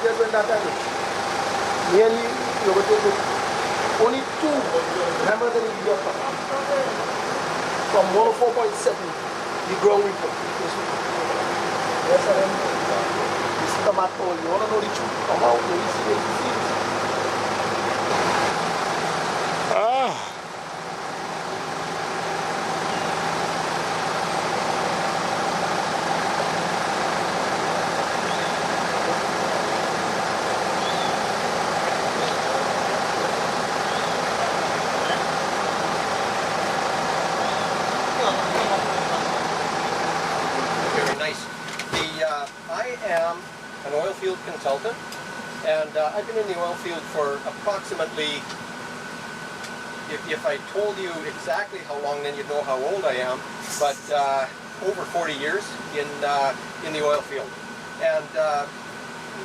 years when that time, nearly only 2 members in India from 104.7, the ground report. Yes, I am. This is the matter. You want to know the truth? Come out, you see this. I am an oil field consultant, and I've been in the oil field for approximately, if I told you exactly how long, then you'd know how old I am, but over 40 years in the oil field. And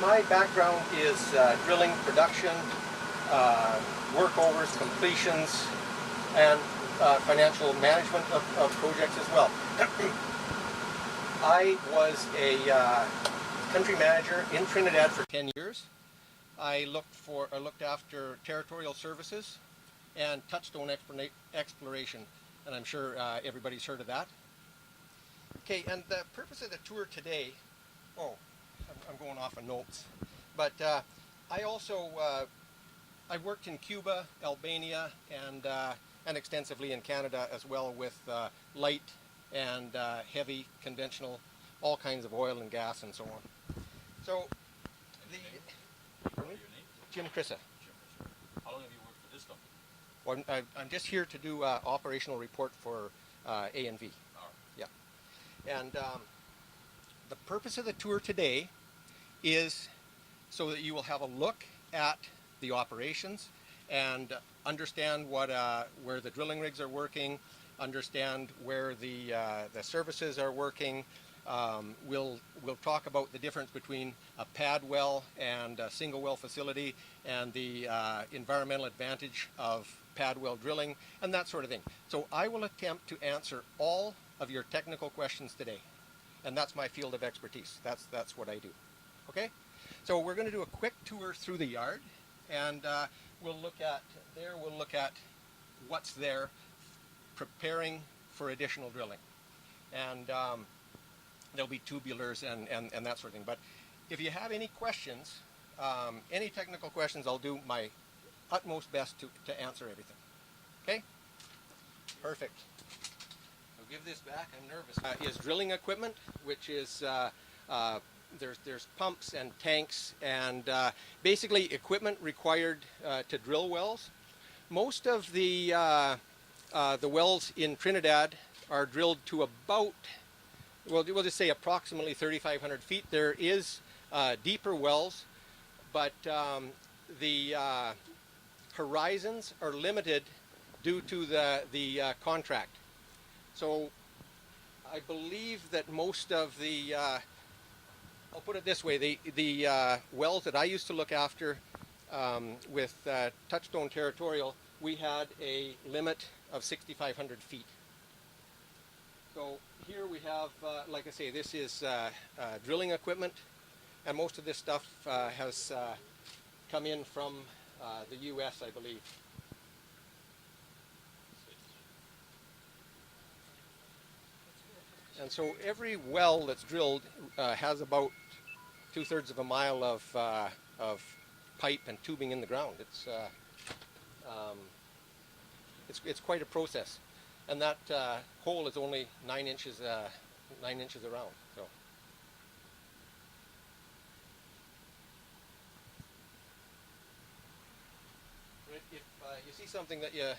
my background is drilling, production, workovers, completions, and financial management of projects as well. I was a country manager in Trinidad for 10 years. I looked after territorial services and touchstone exploration, and I'm sure everybody's heard of that. Okay, and the purpose of the tour today, I'm going off of notes, but I also I worked in Cuba, Albania, and extensively in Canada as well with light and heavy, conventional, all kinds of oil and gas and so on. So, Jim Crissa. How long have you worked for this company? Well, I'm just here to do operational report for A&V. Yeah. And the purpose of the tour today is so that you will have a look at the operations and understand where the drilling rigs are working, understand where the services are working. We'll talk about the difference between a pad well and a single well facility and the environmental advantage of pad well drilling and that sort of thing. So I will attempt to answer all of your technical questions today, and that's my field of expertise. That's what I do. Okay? So we're going to do a quick tour through the yard, and we'll look at what's there, preparing for additional drilling, and there'll be tubulars and that sort of thing. But if you have any questions, any technical questions, I'll do my utmost best to answer everything. Okay? Perfect. I'll give this back. I'm nervous. Is drilling equipment, which is there's pumps and tanks and basically equipment required to drill wells. Most of the wells in Trinidad are drilled to about, we'll just say approximately 3,500 feet. There is deeper wells, but the horizons are limited due to the contract. So I believe that most of the, I'll put it this way, the wells that I used to look after with Touchstone Territorial, we had a limit of 6,500 feet. So here we have, like I say, this is drilling equipment, and most of this stuff has come in from the U.S., I believe. And so every well that's drilled has about 2/3 of a mile of pipe and tubing in the ground. It's quite a process, and that hole is only 9 inches around. So. If you see something that you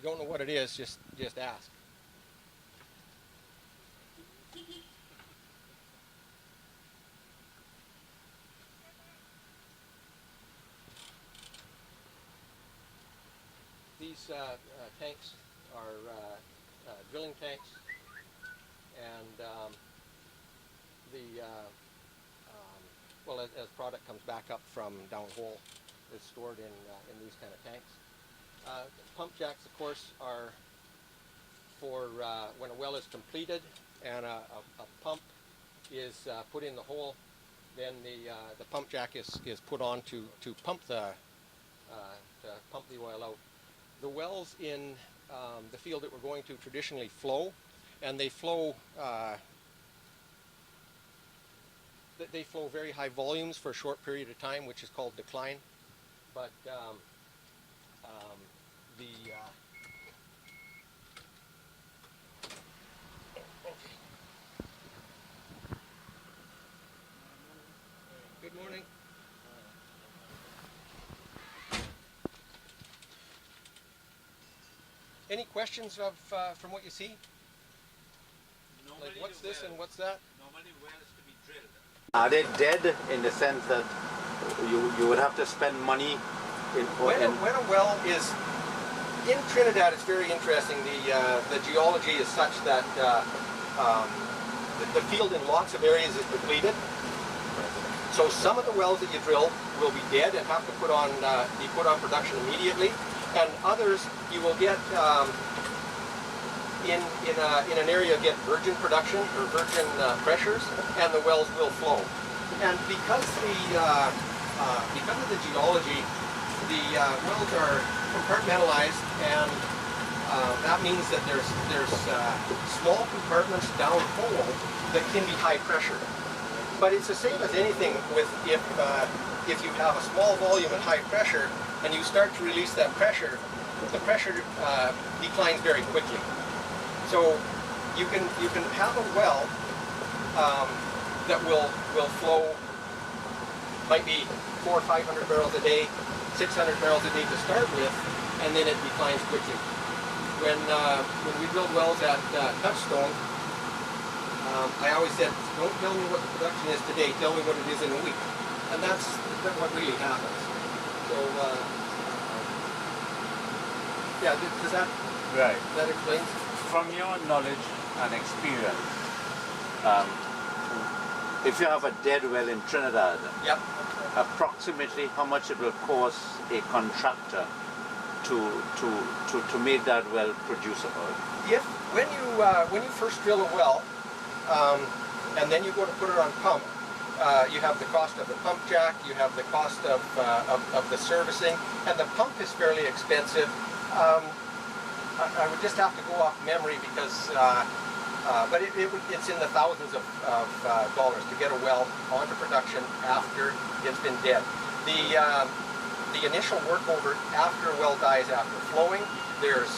don't know what it is, just ask. These tanks are drilling tanks, and well, as product comes back up from downhole, it's stored in these kind of tanks. Pump jacks, of course, are for when a well is completed and a pump is put in the hole. then the pump jack is put on to pump the oil out. The wells in the field that we're going to traditionally flow, and they flow very high volumes for a short period of time, which is called decline. But Good morning. Any questions from what you see? Normally Like what's this and what's that? Normally wells to be drilled. Are they dead in the sense that you would have to spend money When a well is in Trinidad, it's very interesting. The geology is such that the field in lots of areas is depleted. So some of the wells that you drill will be dead and have to be put on production immediately, and others you will get in an area get virgin production or virgin pressures, and the wells will flow. And because of the geology, the wells are compartmentalized, and that means that there's small compartments down hole that can be high pressure. But it's the same as anything with if you have a small volume at high pressure and you start to release that pressure, the pressure declines very quickly. So you can have a well that will flow, might be 400 or 500 barrels a day, 600 barrels a day to start with, and then it declines quickly. When we build wells at Touchstone, I always said, don't tell me what the production is today, tell me what it is in a week. And that's what really happens. So, yeah, does that, Right. that explains? From your knowledge and experience, if you have a dead well in Trinidad, Yep. approximately how much it will cost a contractor to make that well produce oil? When you first drill a well, and then you go to put it on pump, you have the cost of the pump jack, you have the cost of the servicing, and the pump is fairly expensive. I would just have to go off memory because, but it's in the thousands of dollars to get a well onto production after it's been dead. The initial workover after a well dies after flowing, there's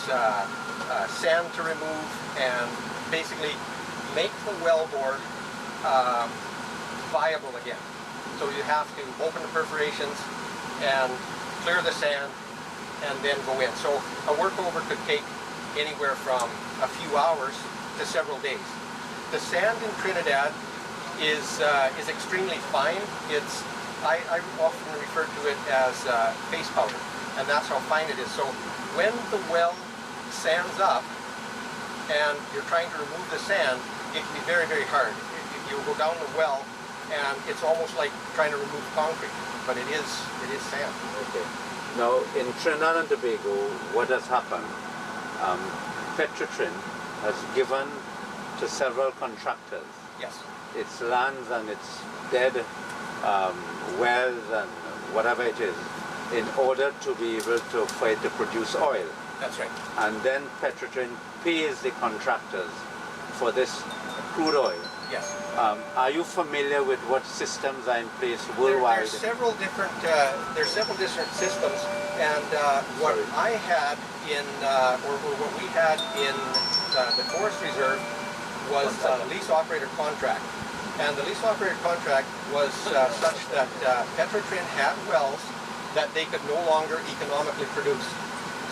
sand to remove and basically make the wellbore viable again. So you have to open the perforations and clear the sand and then go in. So a workover could take anywhere from a few hours to several days. The sand in Trinidad is extremely fine. I often refer to it as face powder, and that's how fine it is. So when the well sands up and you're trying to remove the sand, it can be very, very hard. You go down the well and it's almost like trying to remove concrete, but it is sand. Okay. Now, in Trinidad and Tobago, what has happened? Petrotrin has given to several contractors Yes. its lands and its dead wells and whatever it is, in order to be able for it to produce oil. That's right. And then Petrotrin pays the contractors for this crude oil. Yes. Are you familiar with what systems are in place worldwide? There's several different systems, and what I had in or what we had in the Forest Reserve was a lease operator contract, and the lease operator contract was such that Petrotrin had wells that they could no longer economically produce.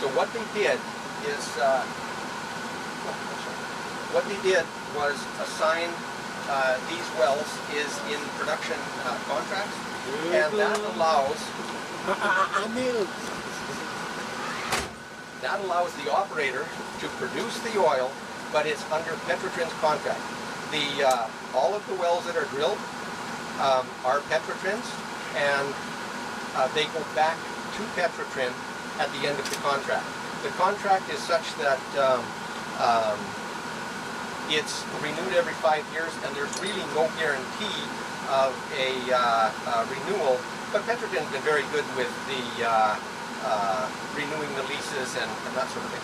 So what they did was assign these wells is in production contracts, and that allows the operator to produce the oil, but it's under Petrotrin's contract. All of the wells that are drilled are Petrotrin's, and they go back to Petrotrin at the end of the contract. The contract is such that it's renewed every 5 years, and there's really no guarantee of a renewal, but Petrotin's been very good with the renewing the leases and that sort of thing.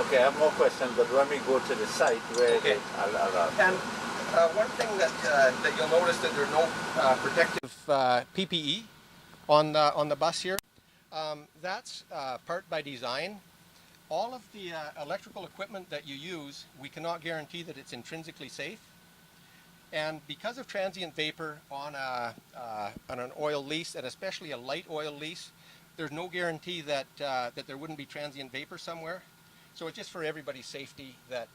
Okay, I have more questions, but when we go to the site, where Okay. I'll ask. And one thing that you'll notice that there are no protective PPE on the bus here. That's part by design. All of the electrical equipment that you use, we cannot guarantee that it's intrinsically safe. And because of transient vapor on an oil lease, and especially a light oil lease, there's no guarantee that there wouldn't be transient vapor somewhere. So it's just for everybody's safety that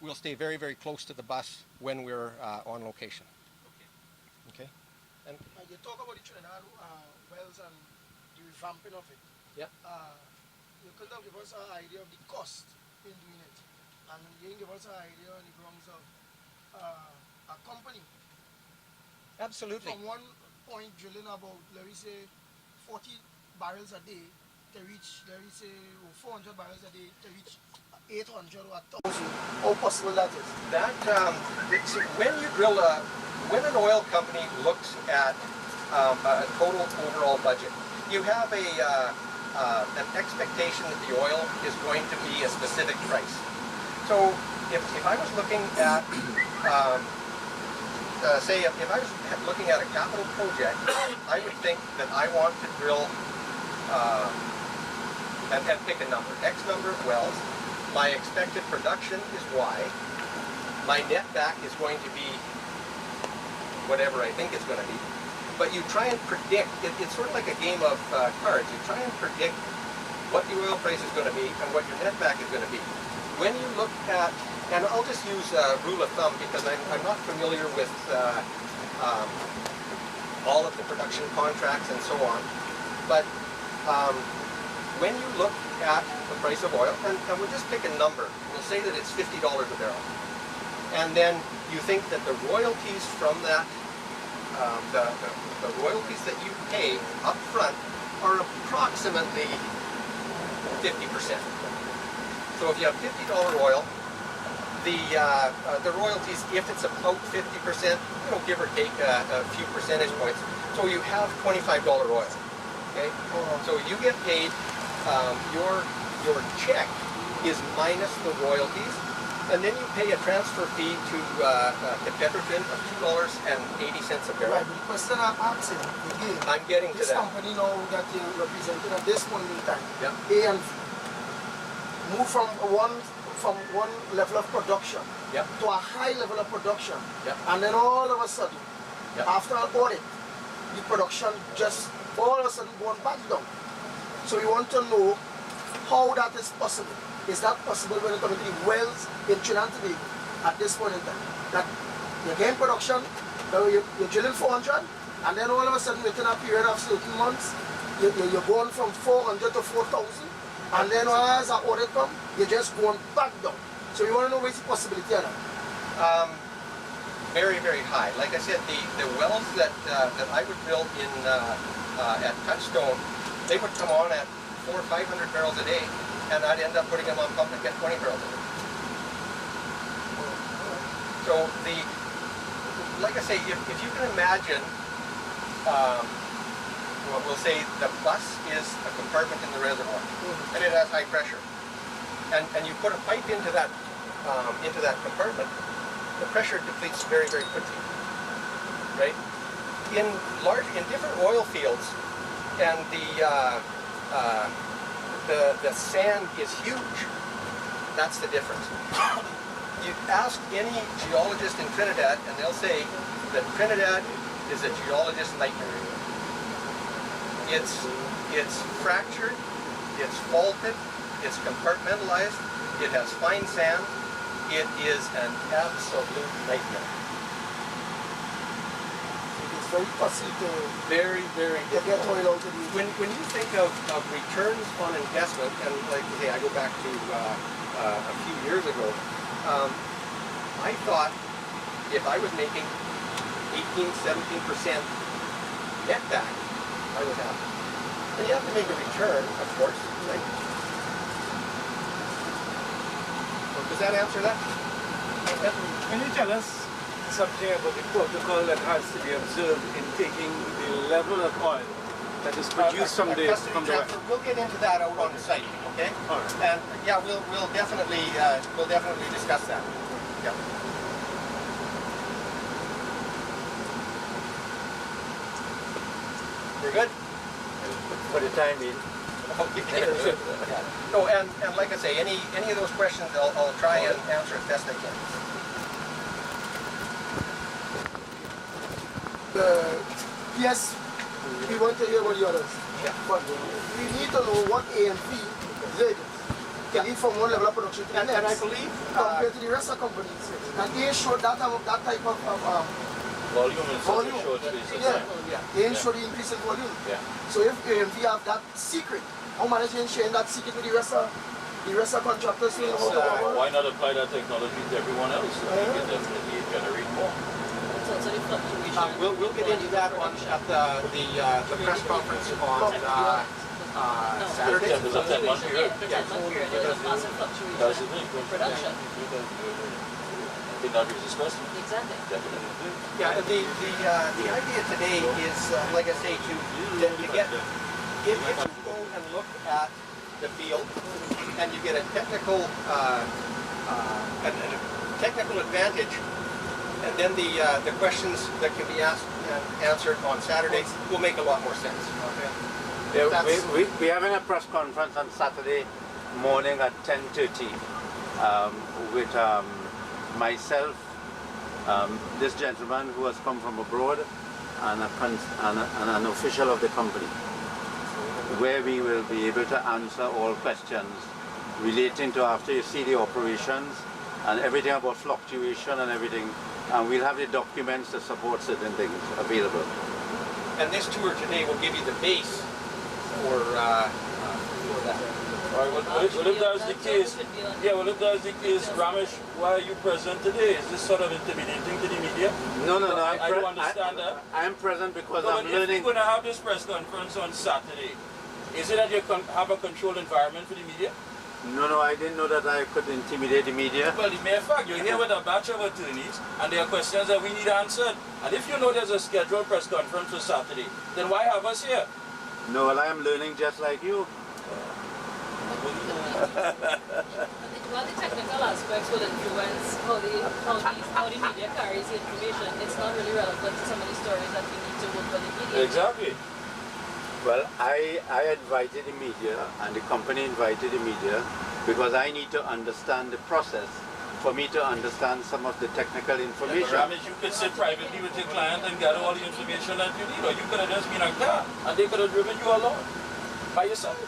we'll stay very, very close to the bus when we're on location. Okay. And You talk about the Trinidad wells and the revamping of it. yeah. You could have given us an idea of the cost in doing it. And you can give us an idea on the grounds of a company. Absolutely. From one point drilling about, let me say, 40 barrels a day to reach, let me say, 400 barrels a day to reach 800 or 1,000. How possible that is? That when you drill when an oil company looks at a total overall budget, you have an expectation that the oil is going to be a specific price. So if I was looking at say if I was looking at a capital project, I would think that I want to drill and pick a number, X number of wells. My expected production is Y. My net back is going to be whatever I think it's going to be. But you try and predict, it's sort of like a game of cards. You try and predict what the oil price is going to be and what your net back is going to be. When you look at, and I'll just use a rule of thumb because I'm not familiar with all of the production contracts and so on, but when you look at the price of oil, and we'll just pick a number, we'll say that it's $50 a barrel, and then you think that the royalties from that, the royalties that you pay up front are approximately 50%. So if you have $50 oil, the royalties, if it's about 50%, give or take a few percentage points, so you have $25 oil. Okay, so you get paid. Your check is minus the royalties, and then you pay a transfer fee to Petrotin of $2.80 a barrel. Right, but the question I'm asking again, I'm getting to this that. company now that you're representing at this point in time, Yeah. A and V, move from one level of production Yep. to a high level of production, Yep. and then all of a sudden, Yep. after an audit, the production just all of a sudden gone back down. So we want to know how that is possible. Is that possible when it comes to the wells in Trinidad today at this point in time? That you gain production, now you're drilling 400, and then all of a sudden within a period of certain months, you're going from 400 to 4,000, and then as an audit comes, you're just going back down. So we want to know what's the possibility of that. Very, very high. Like I said, the wells that I would build in at Touchstone, they would come on at 400 or 500 barrels a day, and I'd end up putting them on pump and get 20 barrels a day. So like I say, if you can imagine, well, we'll say the bus is a compartment in the reservoir, and it has high pressure, and you put a pipe into that compartment, the pressure depletes very, very quickly, right? In different oil fields, and the sand is huge. That's the difference. You ask any geologist in Trinidad, and they'll say that Trinidad is a geologist's nightmare. It's fractured, it's faulted, it's compartmentalized, it has fine sand. It is an absolute nightmare. It's very costly to Very, very get oil out of the... When you think of returns on investment, and like, hey, I go back to a few years ago, I thought if I was making 18, 17% net back, I was happy. And you have to make a return, of course, right? Does that answer that? Can you tell us something about the protocol that has to be observed in taking the level of oil that is produced from the well. We'll get into that out on the site, okay? All right. And yeah, we'll definitely discuss that. Yeah. We're good? For the time being. Okay. Yeah. No, and like I say, any of those questions, I'll try and answer as best I can. Yes, we want to hear about the others. Yeah. But we need to know what A&P did. Can it from one level of production to the next. And I believe compared to the rest of companies. And they showed that type of Volume in such a volume. short space of Yeah. time. yeah. They didn't show the increase in volume. Yeah. So if A&P have that secret, how management sharing that secret with the rest of contractors who know how to work? Why not apply that technology to everyone else? So we can definitely generate more. It's also the fluctuation. We'll get into that at the press conference on Saturday. Yeah, there's a 10-month period. The 10-month period, there's a massive fluctuation That's the thing. in production. I think that raises questions. Exactly. Definitely. Yeah, and the idea today is, like I say, to get if you go and look at the field and you get a technical technical advantage, and then the questions that can be asked and answered on Saturday will make a lot more sense. Okay. Yeah, we're having a press conference on Saturday morning at 10:30 with myself, this gentleman who has come from abroad, and an official of the company, where we will be able to answer all questions relating to after you see the operations and everything about fluctuation and everything, and we'll have the documents to support certain things available. And this tour today will give you the base for that. All right, well, if that's the case, if that's the case, Ramesh, why are you present today? Is this sort of intimidating to the media? No, I don't understand that. I'm present because No, I'm but learning. if we're going to have this press conference on Saturday, is it that you have a controlled environment for the media? No, I didn't know that I could intimidate the media. Well, the mere fact, you're here with a batch of attorneys, and there are questions that we need answered. And if you know there's a scheduled press conference for Saturday, then why have us here? No, well, I am learning just like you. Well, the technical aspects will influence how the media carries the information. It's not really relevant to some of the stories that we need to work with the media. Exactly. Well, I invited the media, and the company invited the media, because I need to understand the process for me to understand some of the technical information. Ramesh, you could sit privately with your client and gather all the information that you need, or you could have just been a car, and they could have driven you along by yourself.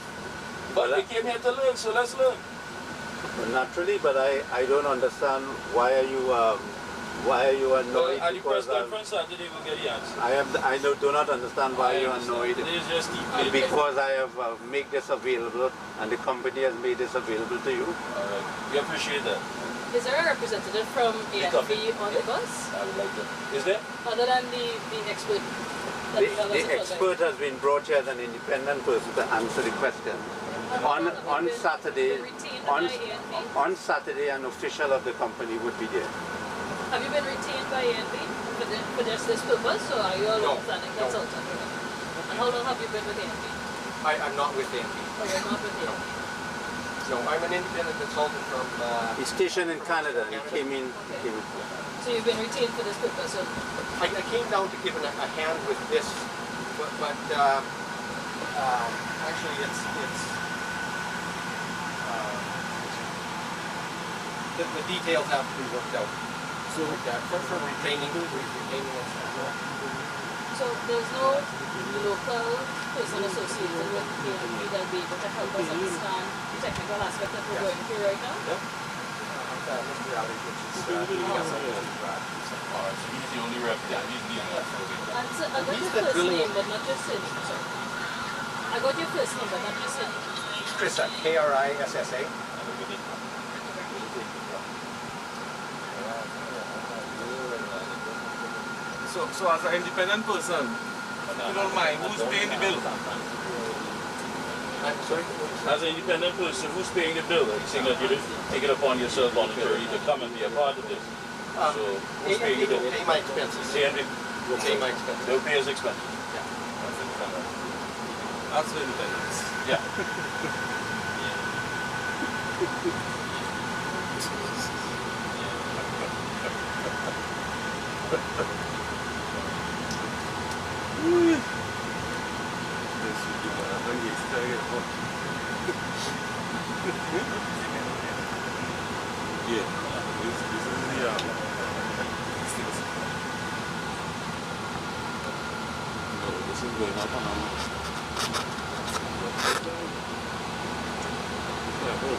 But we came here to learn, so let's learn. Well, naturally, but I don't understand why are you annoyed At the press because conference Saturday, we'll get the answer. I do not understand why you're annoyed It is just the because I have made this available and the company has made this available to you. All right. We appreciate that. Is there a representative from AFB on the bus? I would like to. Is there? Other than the expert? that we have as The a expert has been brought here as an independent person to answer the question. On Saturday, on Saturday, an official of the company would be there. Have you been retained by ANP for just this purpose, or are you a long-standing No. consultant? And how long have you been with ANP? I'm not with ANP. Oh, you're not with ANP. No, I'm an independent consultant from. He's stationed in Canada. He came in. So you've been retained for this purpose? So I came down to give a hand with this, but actually it's the details have to be worked out. So for retaining and stuff. So there's no local person associated with ANP that will be able to help us understand the technical aspect that we're going through right now? Yep. Mr. Ali, which is So he's the only representative. He's the And so I got He's your the first drilling- name, but not your surname. Sorry. I got your first name, but not your surname. Krissa, Krissa. So as an independent person, if you don't mind, who's paying the bill? I'm sorry? As an independent person, who's paying the bill? Are you saying that you take it upon yourself voluntarily to come and be a part of this? So who's paying A&V the will pay my expenses. A&V Will pay my expenses. They'll pay his expenses. Yeah. That's independent. That's the independence. Yeah. Yeah, this is the no, this is going up and on. Yeah, good.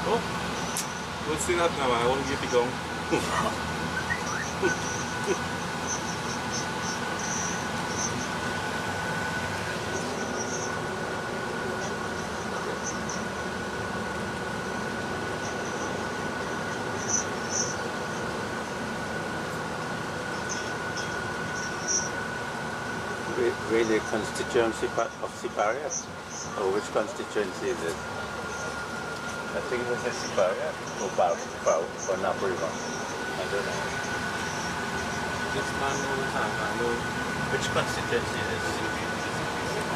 Oh, we'll see that now. I want to get it going. Really constituency part of Siparia? Or which constituency is it? I think it was a Siparia or Napa River. I don't know. This man knows the time. I know Which constituency is it?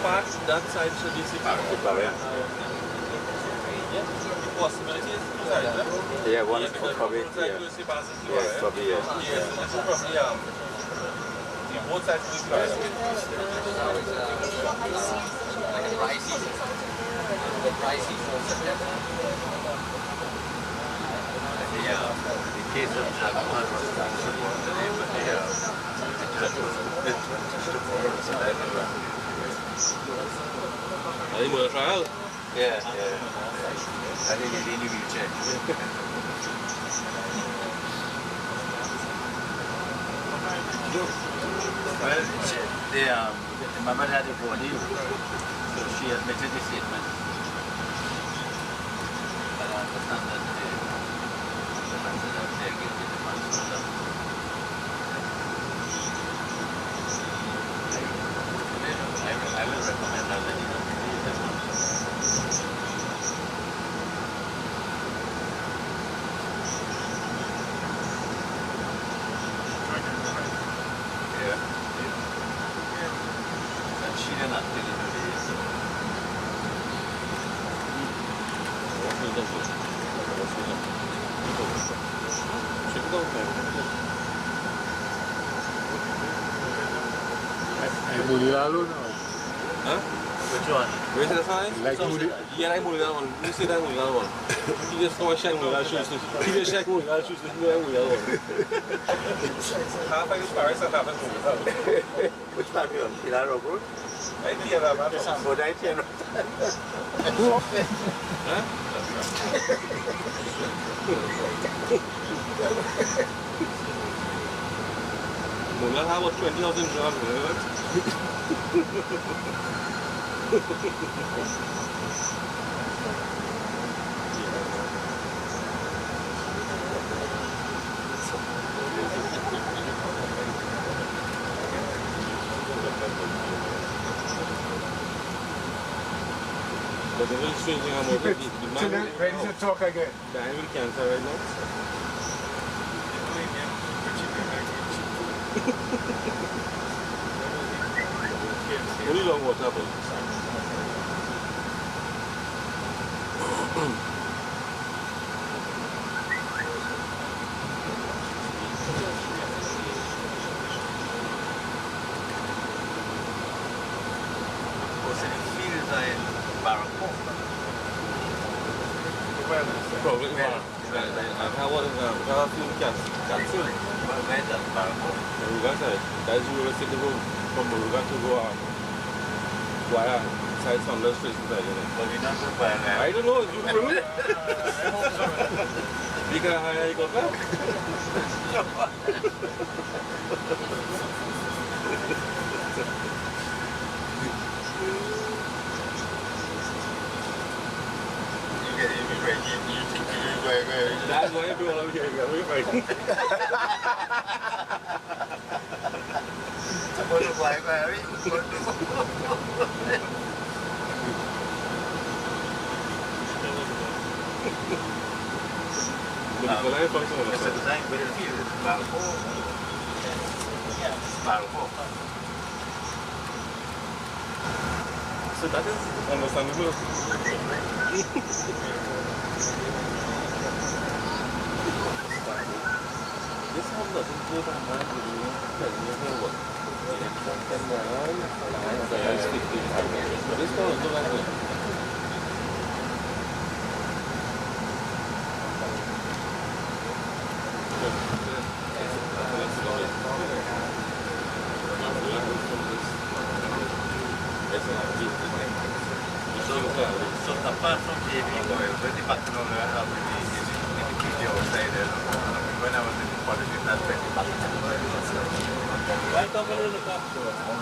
part that side should be Siparia. Siparia. Possibilities? Yeah, one Yeah, because probably, both sides yeah. will see passes through, Yeah, right? probably, yeah. Yes, so this is probably both sides will see passes. Like a dry season. The dry season in September. Yeah, the case of Japan was actually I think we'll trial. yeah. I think it really will change. Well, the mama had a body, so she admitted the statement. But I understand that the person that they're guilty of manslaughter. I will recommend that you don't believe them. Yeah. And she didn't actually do this. Check it out, man. Hay Mulilalo now. Huh? Which one? Where's the sign? Like Muli. Yeah, like Mulilalo one. You say that Mulilalo one. You just come and shake Mulilalo shoes. You just shake Mulilalo shoes. You know Mulilalo one. Half of his Paris and half of his Which part you on? Pilar Road? I think that's So right here. Mulilalo have about 20,000 jobs, remember? But the very strange thing about the man Ready to talk again. dying with cancer right now. Only long water, but Probably one. And how was how film cancel? Muruga side. That's where we sit the road from Muruga to go via side Saunders Station side. But we not so far. I don't know. You remember? Because I got back. That's why everyone over here is fighting. So that is understandable. This one doesn't go to my work. This one also like that. So apart from JV oil, where the Patron have the video side, when I was in politics, that's very Why come on in the car?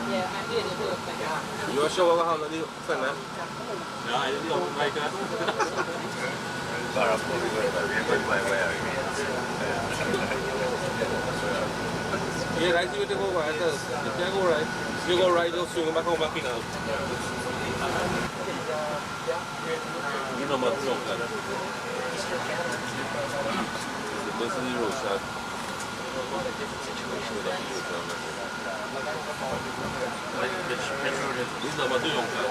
Yeah, I did it real quick. You are sure how long you send that? No, I didn't know like that. Yeah, right, you go right. If you go right, you go right, you'll swing back home back in out. You know what's wrong with that? This is the road shot. This is number 2 young car.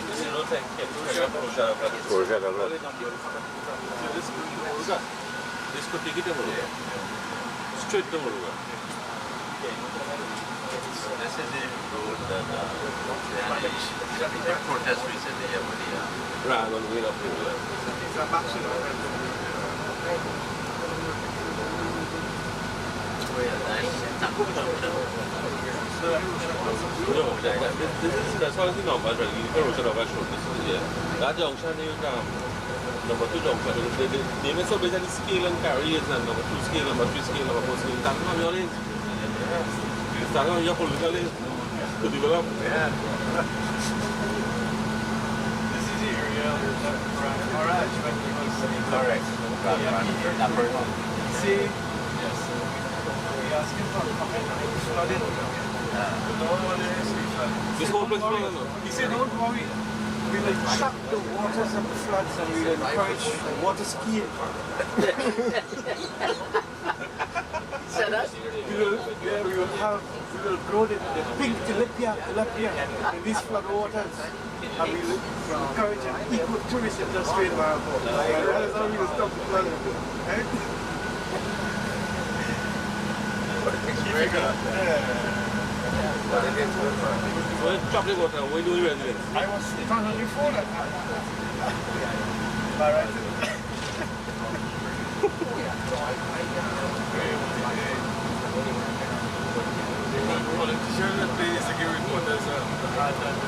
This is not road shot. This could take it to Muruga. Straight to Muruga. This is the road that the protest recently. Right, on the way up Muruga. That's why I think I'm going to road shot of our show. That junction is number 2 junction. They may so basically scale and carry it and number 2 scale, number 3 scale, number 4 scale. That's not your lane. It's not your political lane to develop. Yeah. This is the area around Orange when he was Correct. See? Yes. We asked him for comment and he flooded. This whole place is He said, don't worry. We will trap the waters of the floods and we will encourage water skiing. Said that? We will grow the pink tilapia in these flood waters. And we will encourage an eco-tourist industry in Maribor. That is how we will stop the flooding. Right? Very good. So chocolate water, where do you residents? I was on your phone at that. All right. Politicians that play this again reporters the hard time.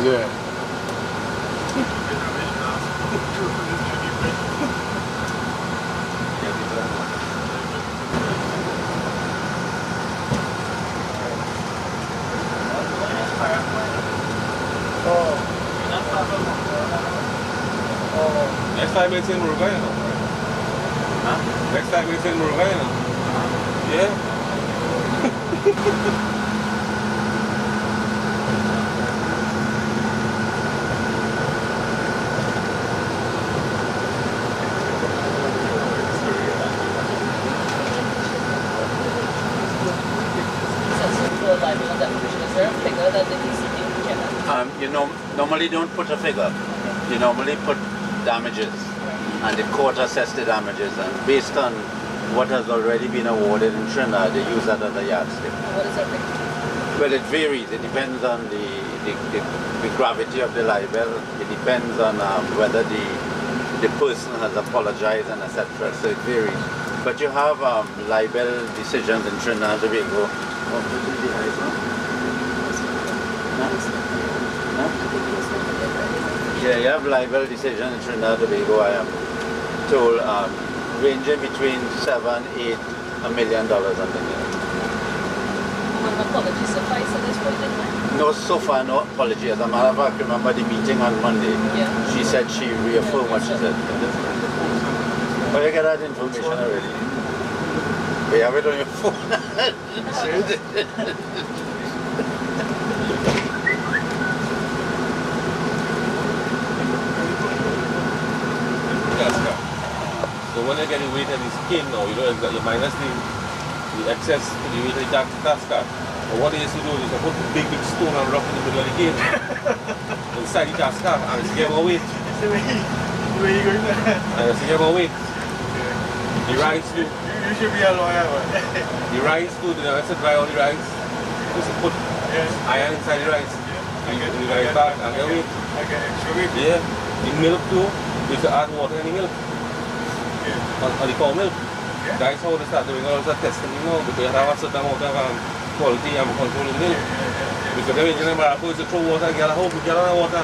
Yeah. Next time it's in Muruga, you know. Next time it's in Muruga, you know. Yeah. For libel and defamation, is there a figure that the DCP would get? You know, normally don't put a figure. You normally put damages, and the court assess the damages, and based on what has already been awarded in Trinidad, they use that as a yardstick. What is that figure? Well, it varies. It depends on the gravity of the libel. It depends on whether the person has apologized and etc. So it varies. But you have libel decisions in Trinidad and Tobago. Yeah, you have libel decisions in Trinidad and Tobago, I am told, ranging between $7, $8, $1 million and $1 million. Would an apology suffice at this point in time? No, so far no apology. As a matter of fact, remember the meeting on Monday? Yeah. She said she reaffirmed what she said. But you get that information already. You have it on your phone. So when you get the weight of the skin now, you know, you minus the excess to the weight of the task card. But what they used to do is to put a big stone and rock in the middle of the game inside the task card, and it's getting more weight. Where you going there? And it's getting more weight. The rice too. You should be a lawyer, man. The rice too, I said dry all the rice. Just put iron inside the rice. And you put the rice back and get weight. Okay, extra weight. Yeah. The milk too, you have to add water in the milk. On the cow milk. That's how they start doing all that testing, you know, because you have a certain amount of quality and control in the milk. Because they are going to throw water and get a whole gallon of water.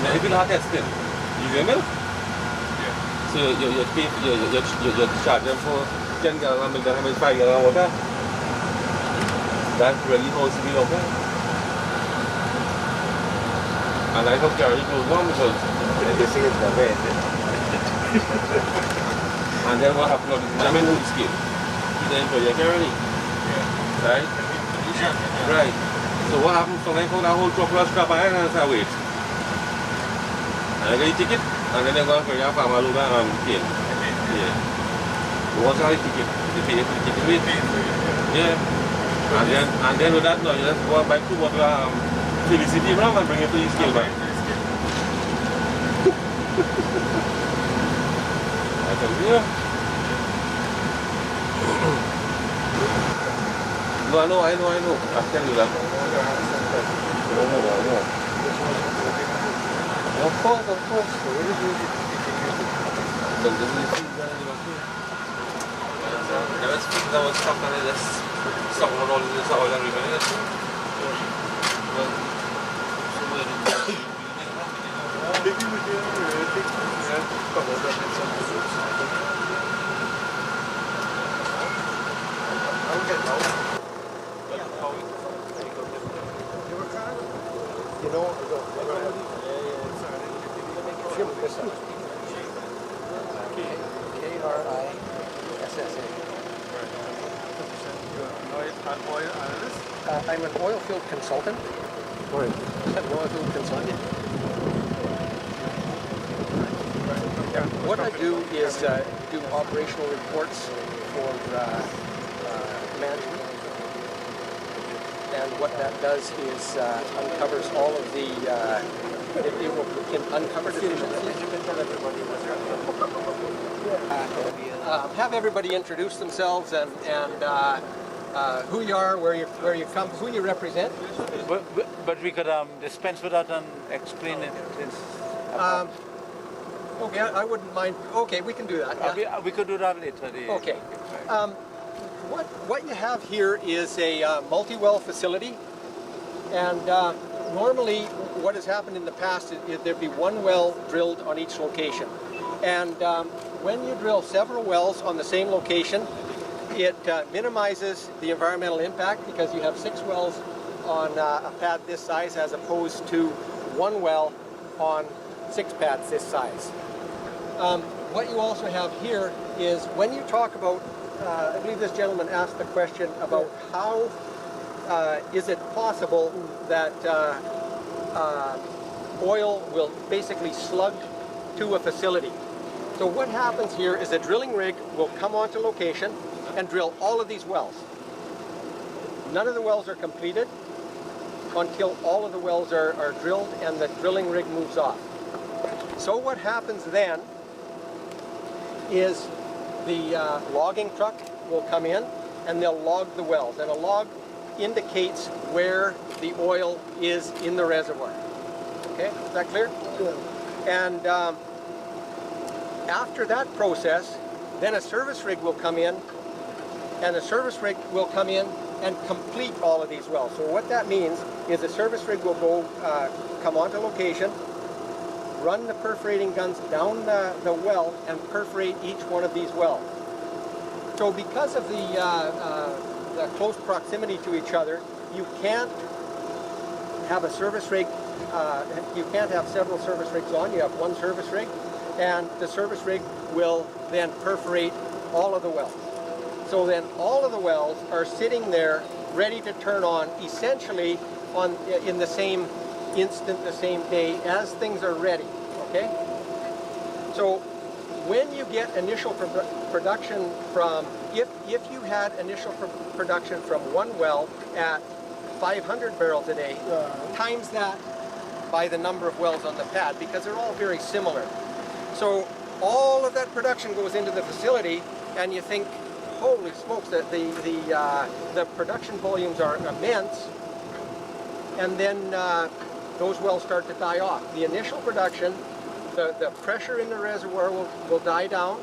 Now if you have testing, you get milk. So you charge them for 10 gallons of milk and 5 gallons of water. That's really how it's to be looked at. And I hope Gary goes on because and then what happened was the manual scale. You then put your Gary. Right? Right. So what happens when I found that whole truck rush crap iron and I said, wait. And I get the ticket, and then I go for your farm over and pay. Yeah. So once I get the ticket, they pay for the ticket rate. Yeah. And then with that now, you just go and buy 2 bottles of Felicity rum and bring it to the scale back. I tell you. No, I know. I tell you that. Of course. But this is never speak about stuff and just stuff on all this oil and everything. You know, K-R-I-S-S-A. I'm an oil field consultant. Right. An oil field consultant. What I do is do operational reports for management. And what that does is uncovers all of the, it can uncover deficiencies. Have everybody introduce themselves and who you are, where you come, who you represent. But we could dispense with that and explain it. Okay, I wouldn't mind. Okay, we can do that. Yeah. We could do that later. Okay. What you have here is a multi-well facility, and normally what has happened in the past is there'd be 1 well drilled on each location. And when you drill several wells on the same location, it minimizes the environmental impact because you have 6 wells on a pad this size as opposed to 1 well on 6 pads this size. What you also have here is when you talk about I believe this gentleman asked the question about how is it possible that oil will basically slug to a facility. So what happens here is a drilling rig will come onto location and drill all of these wells. None of the wells are completed until all of the wells are drilled and the drilling rig moves off. So what happens then is the logging truck will come in and they'll log the wells, and a log indicates where the oil is in the reservoir. Okay, is that clear? Yeah. And after that process, then a service rig will come in, and the service rig will come in and complete all of these wells. So what that means is a service rig will go, come onto location, run the perforating guns down the well and perforate each one of these wells. So because of the close proximity to each other, you can't have a service rig, you can't have several service rigs on, you have one service rig, and the service rig will then perforate all of the wells. So then all of the wells are sitting there ready to turn on essentially in the same instant, the same day as things are ready, okay? So when you get initial production from, if you had initial production from one well at 500 barrels a day, times that by the number of wells on the pad, because they're all very similar. So all of that production goes into the facility, and you think, holy smokes, that the production volumes are immense, and then those wells start to die off. The initial production, the pressure in the reservoir will die down,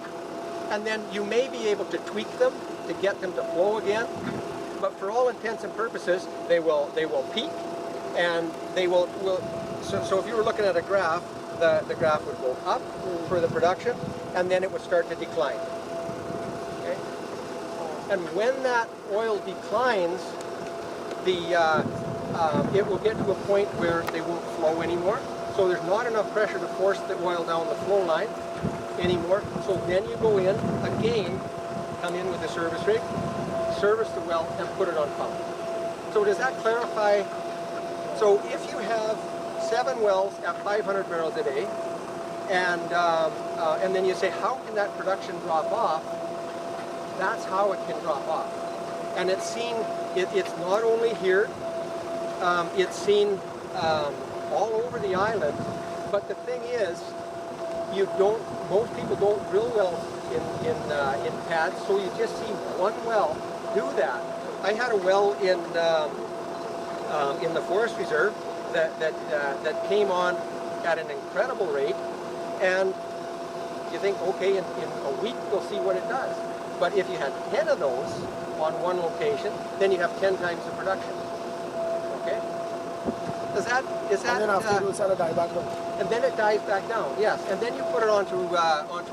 and then you may be able to tweak them to get them to flow again, but for all intents and purposes, they will peak, and they will so if you were looking at a graph, the graph would go up for the production, and then it would start to decline. Okay? And when that oil declines, it will get to a point where they won't flow anymore. So there's not enough pressure to force the oil down the flow line anymore. So then you go in again, come in with the service rig, service the well, and put it on pump. So does that clarify? So if you have 7 wells at 500 barrels a day, and then you say, how can that production drop off? That's how it can drop off. And it's seen, it's not only here, it's seen all over the island, but the thing is, most people don't drill wells in pads, so you just see one well do that. I had a well in the forest reserve that came on at an incredible rate, and you think, okay, in a week we'll see what it does. But if you had 10 of those on one location, then you have 10 times the production. Okay? Is that? And then after it will start to die back down. And then it dies back down, yes. And then you put it onto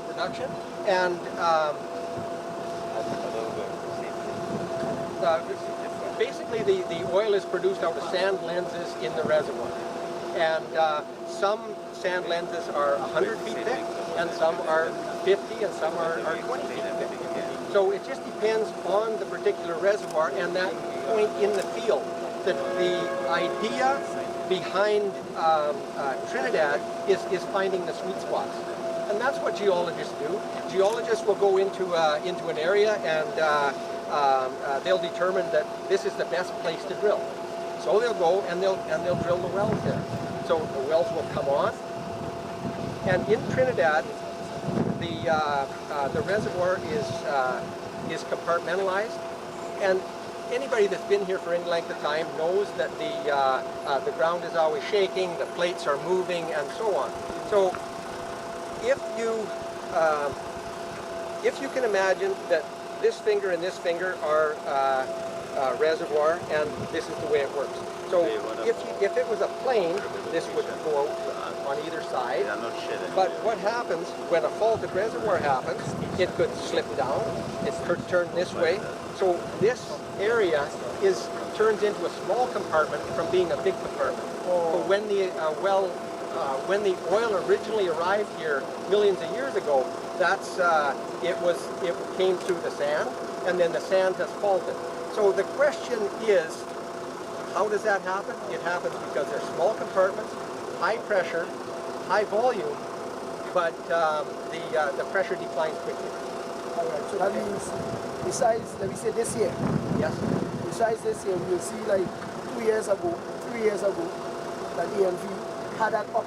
production, and basically the oil is produced out of sand lenses in the reservoir. And some sand lenses are 100 feet thick, and some are 50, and some are 20 feet thick. So it just depends on the particular reservoir and that point in the field. The idea behind Trinidad is finding the sweet spots. And that's what geologists do. Geologists will go into an area, and they'll determine that this is the best place to drill. So they'll go and they'll drill the wells there. So the wells will come on. And in Trinidad, the reservoir is compartmentalized, and anybody that's been here for any length of time knows that the ground is always shaking, the plates are moving, and so on. So if you can imagine that this finger and this finger are reservoir, and this is the way it works. So if it was a plane, this would go on either side. But what happens when a faulted reservoir happens, it could slip down, it could turn this way. So this area turns into a small compartment from being a big compartment. So when when the oil originally arrived here millions of years ago, it came through the sand, and then the sand has faulted. So the question is, how does that happen? It happens because they're small compartments, high pressure, high volume, but the pressure declines quickly. All right, so that means besides, let me say this year, Yes? besides this year, we will see like 2 years ago, 3 years ago, that ANV had that up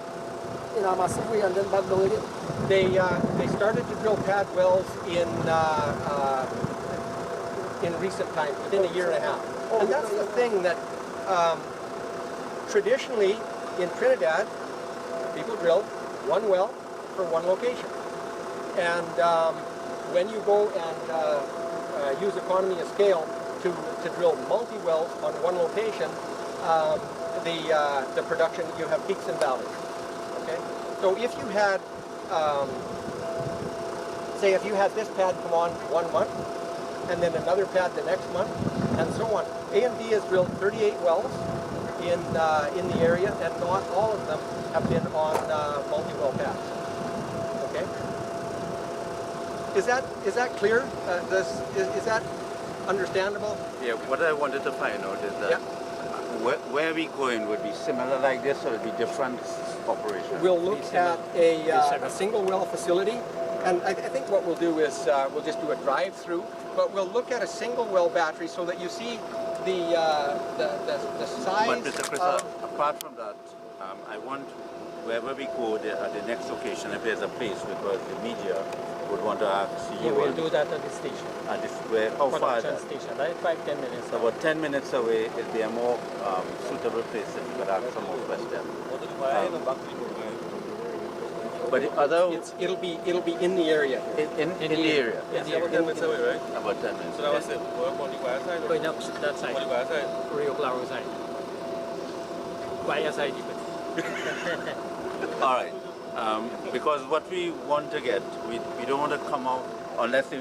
in a massive way and then back down again. They started to drill pad wells in recent times, within a year and a half. And that's the thing that traditionally in Trinidad, people drill one well for one location. And when you go and use economy of scale to drill multi-wells on one location, the production, you have peaks and valleys. Okay? So if you had, say if you had this pad come on 1 month, and then another pad the next month, and so on. A&B has drilled 38 wells in the area, and not all of them have been on multi-well pads. Okay? Is that clear? Is that understandable? Yeah, what I wanted to find out is that where we going would be similar like this or would be different operations? We'll look at a single well facility, and I think what we'll do is we'll just do a drive-through, but we'll look at a single well battery so that you see the size. But Mr. Chris, apart from that, I want wherever we go at the next location, if there's a place, because the media would want to ask you. Yeah, we'll do that at the station. At this, how far is that? Station, like 5-10 minutes. So about 10 minutes away, it'd be a more suitable place if you could ask some more questions. But the other, it'll be in the area. In the area. It's about 10 minutes away, right? About 10 minutes. So that was it. We're on the quiet side? Going up that side. On the quiet side? Rio Claro side. Quiet side even. All right. Because what we want to get, we don't want to come out unless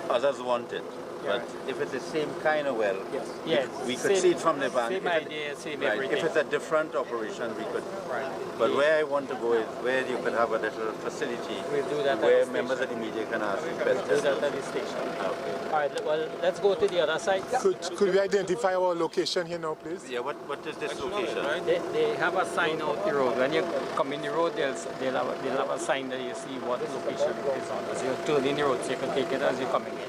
others want it. Yeah. But if it's the same kind of well, Yes. we could see it from the van. Same idea, same everything. If it's a different operation, we could. Right. But where I want to go is where you could have a little facility We'll do that at where the members of station. the media can ask We'll do questions. that at the station. Okay. All right, well, let's go to the other side. Could we identify our location here now, please? Yeah, what is this location? They have a sign out the road. When you come in the road, they'll have a sign that you see what location it is on. So you turn in the road, so you can take it as you're coming in.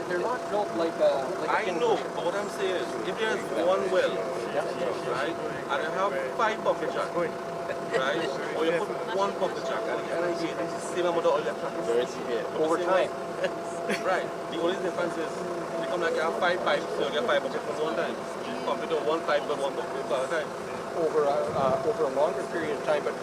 They're not built like a I know, but what I'm saying is, if there's one well, right, and you have 5 pump jacks, right, or you put 1 pump jack and you get the same amount of oil over time. Right. The only difference is, you come like you have 5 pipes, so you get 5 buckets at one time. Pump it to 1 pipe but 1 bucket at a time. Over a longer period of time, but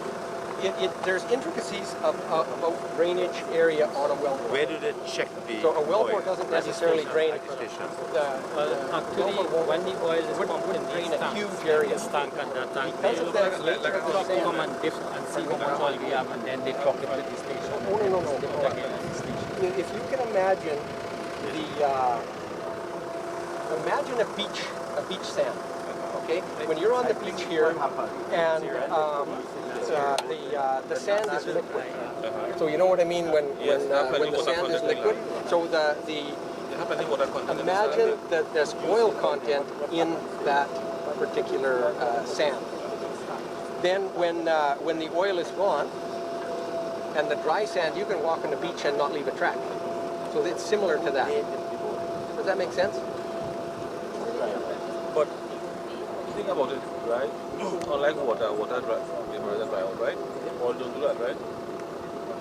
there's intricacies about drainage area on a wellbore. Where do they check the So a wellbore oil? doesn't necessarily drain. Actually, when the oil is pumped in drain these a tanks, huge area. this tank and that tank, Because they of that nature of the truck sand. come and dip and see how much oil we have, and then they truck it to the station. Oh, no. Dip it again at the station. If you can imagine imagine a beach sand. Okay, when you're on the beach here, and the sand is liquid. So you know what I mean when the sand is liquid. So imagine that there's oil content in that particular sand. Then when the oil is gone, and the dry sand, you can walk on the beach and not leave a track. So it's similar to that. Does that make sense? But think about it, right? Unlike water dry out, right? Oil don't do that, right?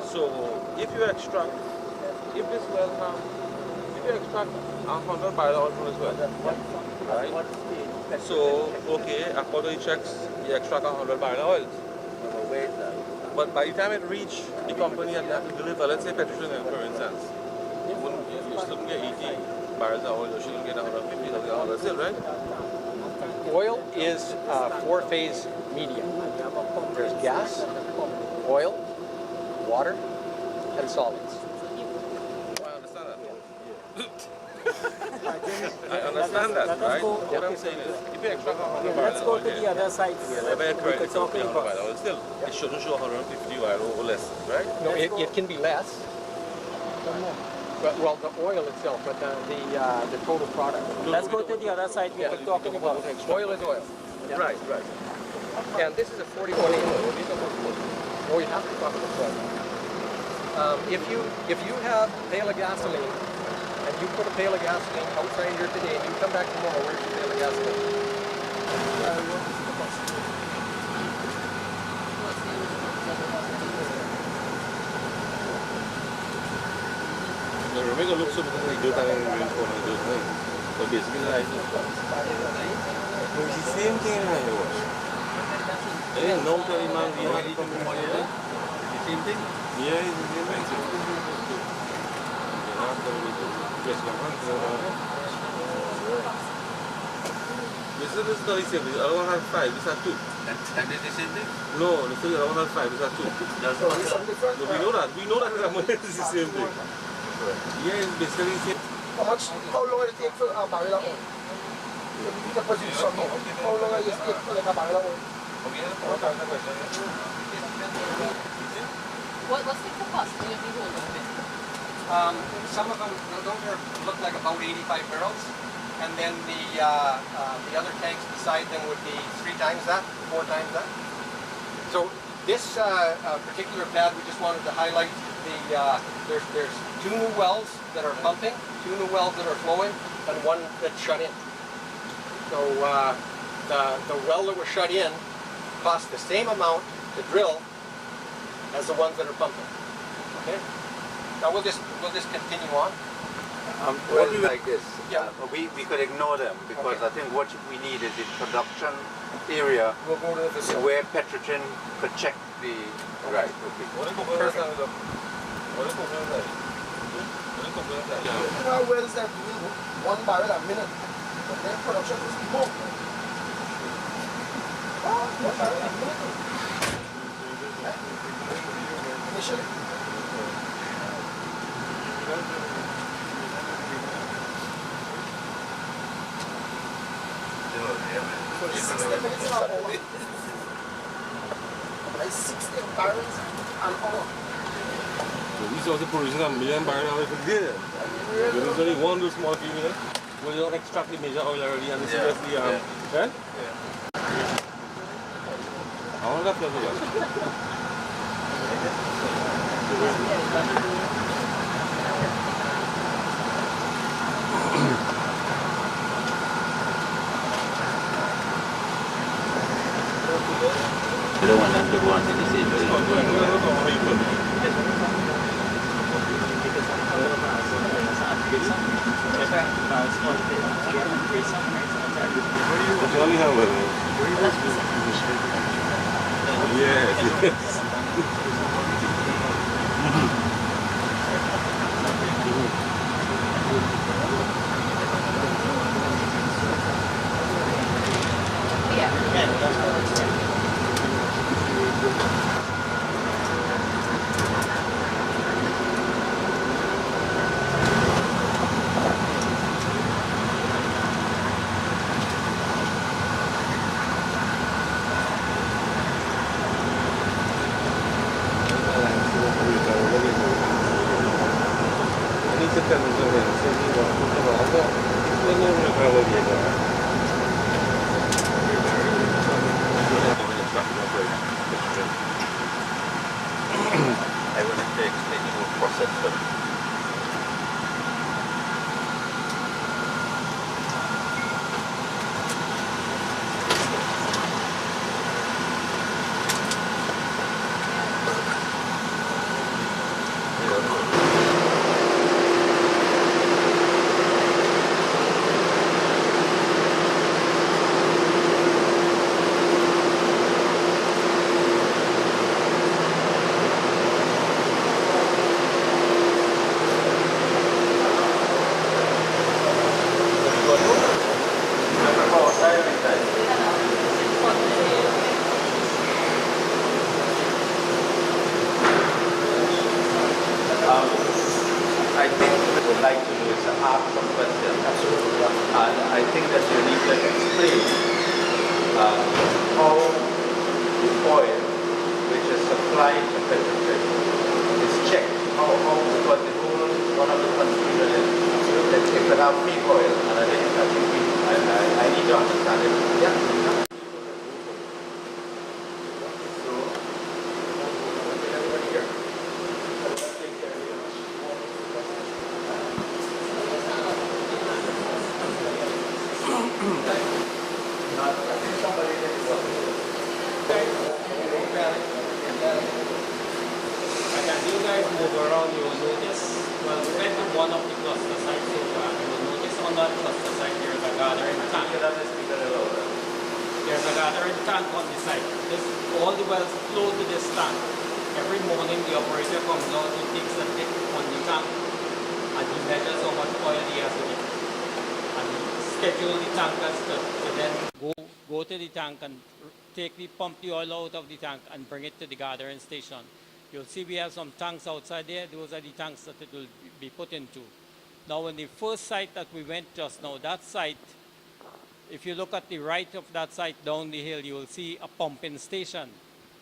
So if you extract 100 barrels of oil from this well, right? So okay, according to checks, you extract 100 barrels of oil. But by the time it reach the company and they have to deliver, let's say Petroleum, for instance, you still get 80 barrels of oil, you should get 150, you'll get 100 still, right? Oil is a 4-phase medium. There's gas, oil, water, and solids. I understand that. I understand that, right? What I'm saying is, if you extract 100 barrels, let's go to the other side. very correct, it's only 100 barrels. Still, it shouldn't show 150 barrels or less, right? No, it can be less. Well, the oil itself, but the total product. Let's go to the other side. We are talking about Oil is oil. Yeah. Right. And this is a 40-20 oil. Oh, you have to talk about oil. If you have a pail of gasoline and you put a pail of gasoline outside here today and you come back tomorrow, where's your pail of gasoline? Make a look so because I do that in the phone and do it. So basically, I do. It's the same thing in my watch. No, tell him, man, we have to come to the same thing? Yeah, it's the same thing. This is not the same thing. The other one has 5, this has 2. And it's the same thing? No, the other one has 5, this has 2. That's not different. No, we know that. We know that it's the same thing. Yeah, it's basically the same. How long does it take for a barrel of oil? The position, how long does it take for like a barrel of oil? What's the capacity of the whole bit? Some of them look like about 85 barrels, and then the other tanks beside them would be 3 times that, 4 times that. So this particular pad, we just wanted to highlight there's 2 new wells that are pumping, 2 new wells that are flowing, and 1 that's shut in. So the well that was shut in cost the same amount to drill as the ones that are pumping. Okay. Now we'll just continue on. Well, like this, Yeah. we could ignore them because I think what we need is the production area We'll go to the facility. where Petrochin could check the right. Okay. There are wells that do 1 barrel a minute, but their production is more. 1 barrel a minute. Initially. So 60 minutes an hour. Like 60 barrels an hour. So he's also producing 1 million barrels a day. There is only one little small field here. Well, you don't extract the major oil already and this is the yeah? I want that level. You don't want them to go on to the same Yes. I will have to explain the whole process for them. I think like to do is to ask some questions. Absolutely, yeah. And I think that you need to explain how the oil which is supplied to Petrotrade is checked. Because the whole one of the confusion is that it could have fake oil, and I think I need to understand it. Yeah. As you guys move around, you will notice, well, we went to one of the cluster sites so far. You will notice on that cluster site there is a gathering tank. There's a gathering tank on the site. All the wells flow to this tank. Every morning the operator comes out, he takes a dip on the tank and he measures how much oil he has in it. And he schedules the tankers to then go to the tank and pump the oil out of the tank and bring it to the gathering station. You'll see we have some tanks outside there. Those are the tanks that it will be put into. Now, on the first site that we went just now, that site, if you look at the right of that site down the hill, you will see a pumping station.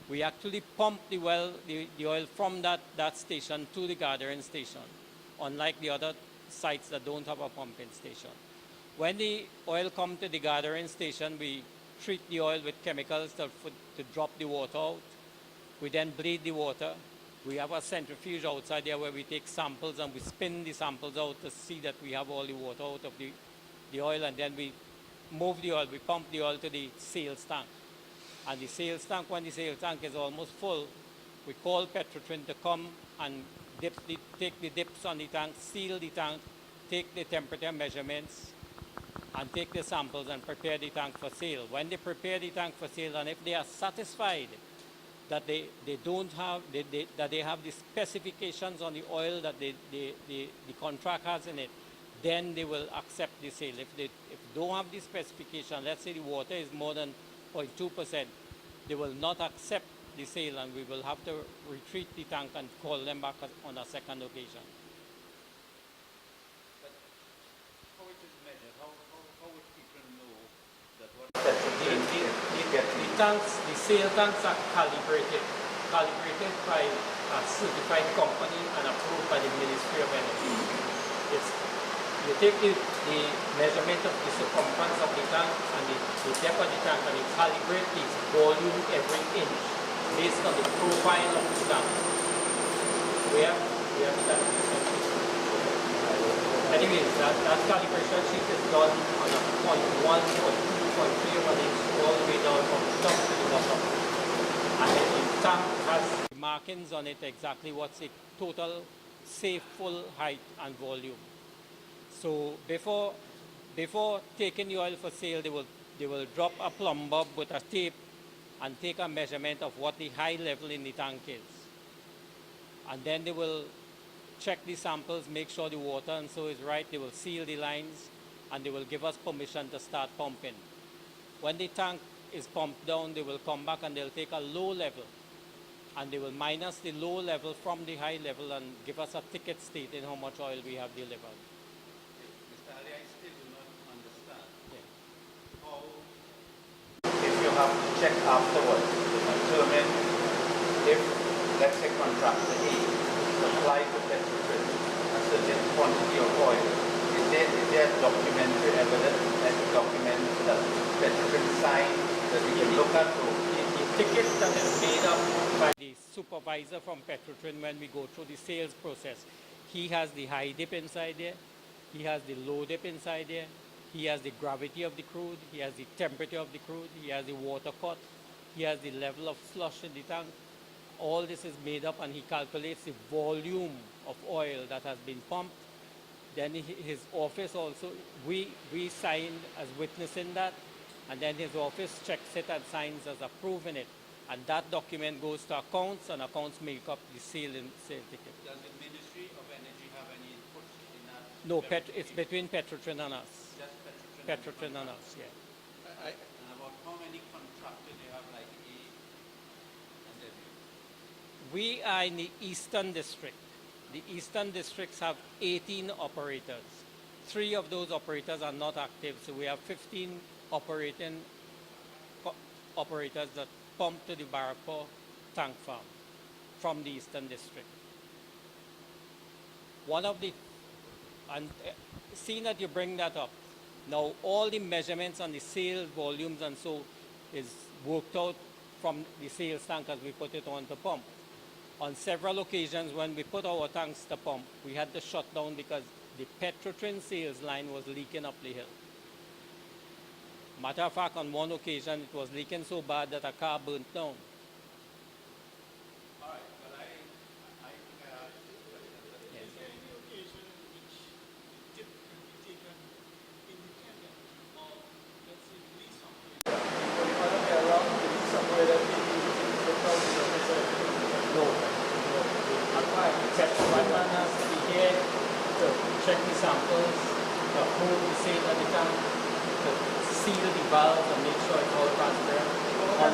We actually pump the oil from that station to the gathering station, unlike the other sites that don't have a pumping station. When the oil comes to the gathering station, we treat the oil with chemicals to drop the water out. We then bleed the water. We have a centrifuge outside there where we take samples and we spin the samples out to see that we have all the water out of the oil, and then we move the oil, we pump the oil to the sales tank. And the sales tank, when the sales tank is almost full, we call Petrotrin to come and take the dips on the tank, seal the tank, take the temperature measurements, and take the samples and prepare the tank for sale. When they prepare the tank for sale, and if they are satisfied that they have the specifications on the oil that the contract has in it, then they will accept the sale. If they don't have the specification, let's say the water is more than 0.2%, they will not accept the sale, and we will have to retreat the tank and call them back on a second occasion. But how it is measured? How would people know that what The sale tanks are calibrated by a certified company and approved by the Ministry of Energy. You take the measurement of the circumference of the tank and the depth of the tank, and you calibrate its volume every inch based on the profile of the tank. We have the calibration sheet. Anyways, that calibration sheet is done on a 0.1 or 2.3 of an inch all the way down from top to the bottom. And then the tank has markings on it exactly what's the total safe full height and volume. So before taking the oil for sale, they will drop a plumb bob with a tape and take a measurement of what the high level in the tank is. And then they will check the samples, make sure the water and so is right. They will seal the lines, and they will give us permission to start pumping. When the tank is pumped down, they will come back and they'll take a low level, and they will minus the low level from the high level and give us a ticket stating how much oil we have delivered. Mr. Ali, I still do not understand how, if you have to check afterwards to determine if, let's say, contractor A supplied to Petrotrin a certain quantity of oil, is there documentary evidence that documents that Petrotrin signed that we can look at? The ticket that is made up by the supervisor from Petrotrin when we go through the sales process, he has the high dip inside there, he has the low dip inside there, he has the gravity of the crude, he has the temperature of the crude, he has the water cut, he has the level of slush in the tank. All this is made up, and he calculates the volume of oil that has been pumped. Then his office also, we signed as witnessing that, and then his office checks it and signs as approving it. And that document goes to accounts, and accounts make up the sale ticket. Does the Ministry of Energy have any input in that? No, it's between Petrotrin and us. Just Petrotrin and us, yeah. And about how many contractors they have, like A and W? We are in the Eastern District, The eastern districts have 18 operators. 3 of those operators are not active, so we have 15 operators that pump to the Barrackpore tank farm from the eastern district. Seeing that you bring that up, now all the measurements on the sales volumes and so is worked out from the sales tank as we put it on to pump. On several occasions when we put our tanks to pump, we had to shut down because the Petrotrin sales line was leaking up the hill. Matter of fact, on one occasion it was leaking so bad that a car burnt down. Check the samples, hold the seal at the tank, to seal the valve and make sure it's all transparent. On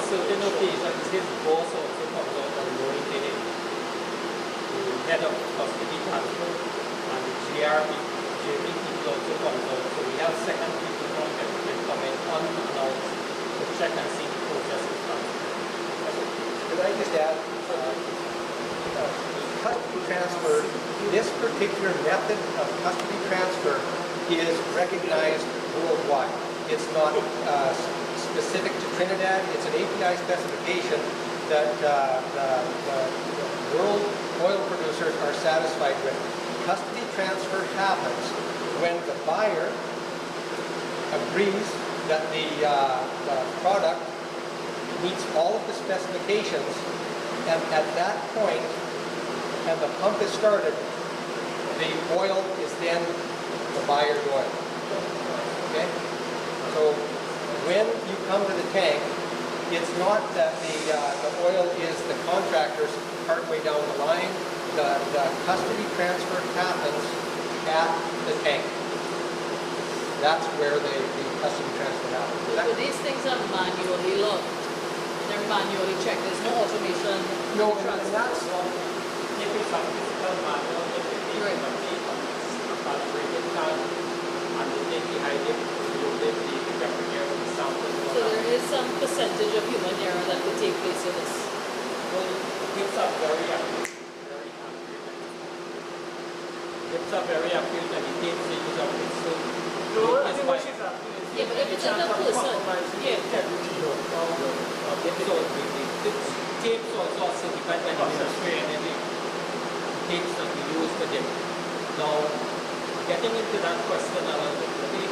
certain occasions, his boss also comes out and knowing the head of custody transfer and the JP people also comes out. So we have second people from Clifton coming unannounced to check and see the process is transparent. Could I just add, custody transfer, this particular method of custody transfer is recognized worldwide. It's not specific to Trinidad. It's an API specification that the world oil producers are satisfied with. Custody transfer happens when the buyer agrees that the product meets all of the specifications, and at that point, and the pump is started, the oil is then the buyer's oil. Okay? So when you come to the tank, it's not that the oil is the contractor's partway down the line. The custody transfer happens at the tank. That's where the custody transfer happens. So these things are manually logged. They're manually checked. There's no automation. No, and that's If it's a physical manual, if it is Right. a calibrated tank, and they take the high dip, loaded the temperature, the samples. So there is some percentage of human error that could take place in this. Well, dips are very accurate. Dips are very accurate, and it takes the use of it. So, No, I think what she's asking is, Yeah, but if it's a person, yeah. The tapes also are certified by the Ministry of Energy. Tapes that we use for dip. Now, getting into that question a little bit, let me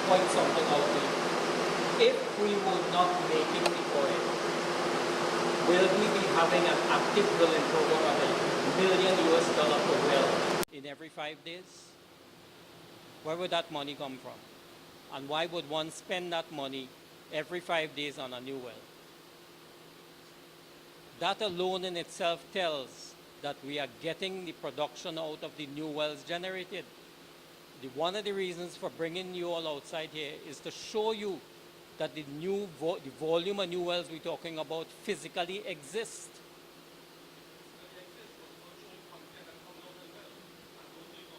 point something out to you. If we were not making the oil, will we be having an active drilling program at $1 million per well in every 5 days? Where would that money come from? And why would one spend that money every 5 days on a new well? That alone in itself tells that we are getting the production out of the new wells generated. One of the reasons for bringing you all outside here is to show you that the volume of new wells we're talking about physically exist.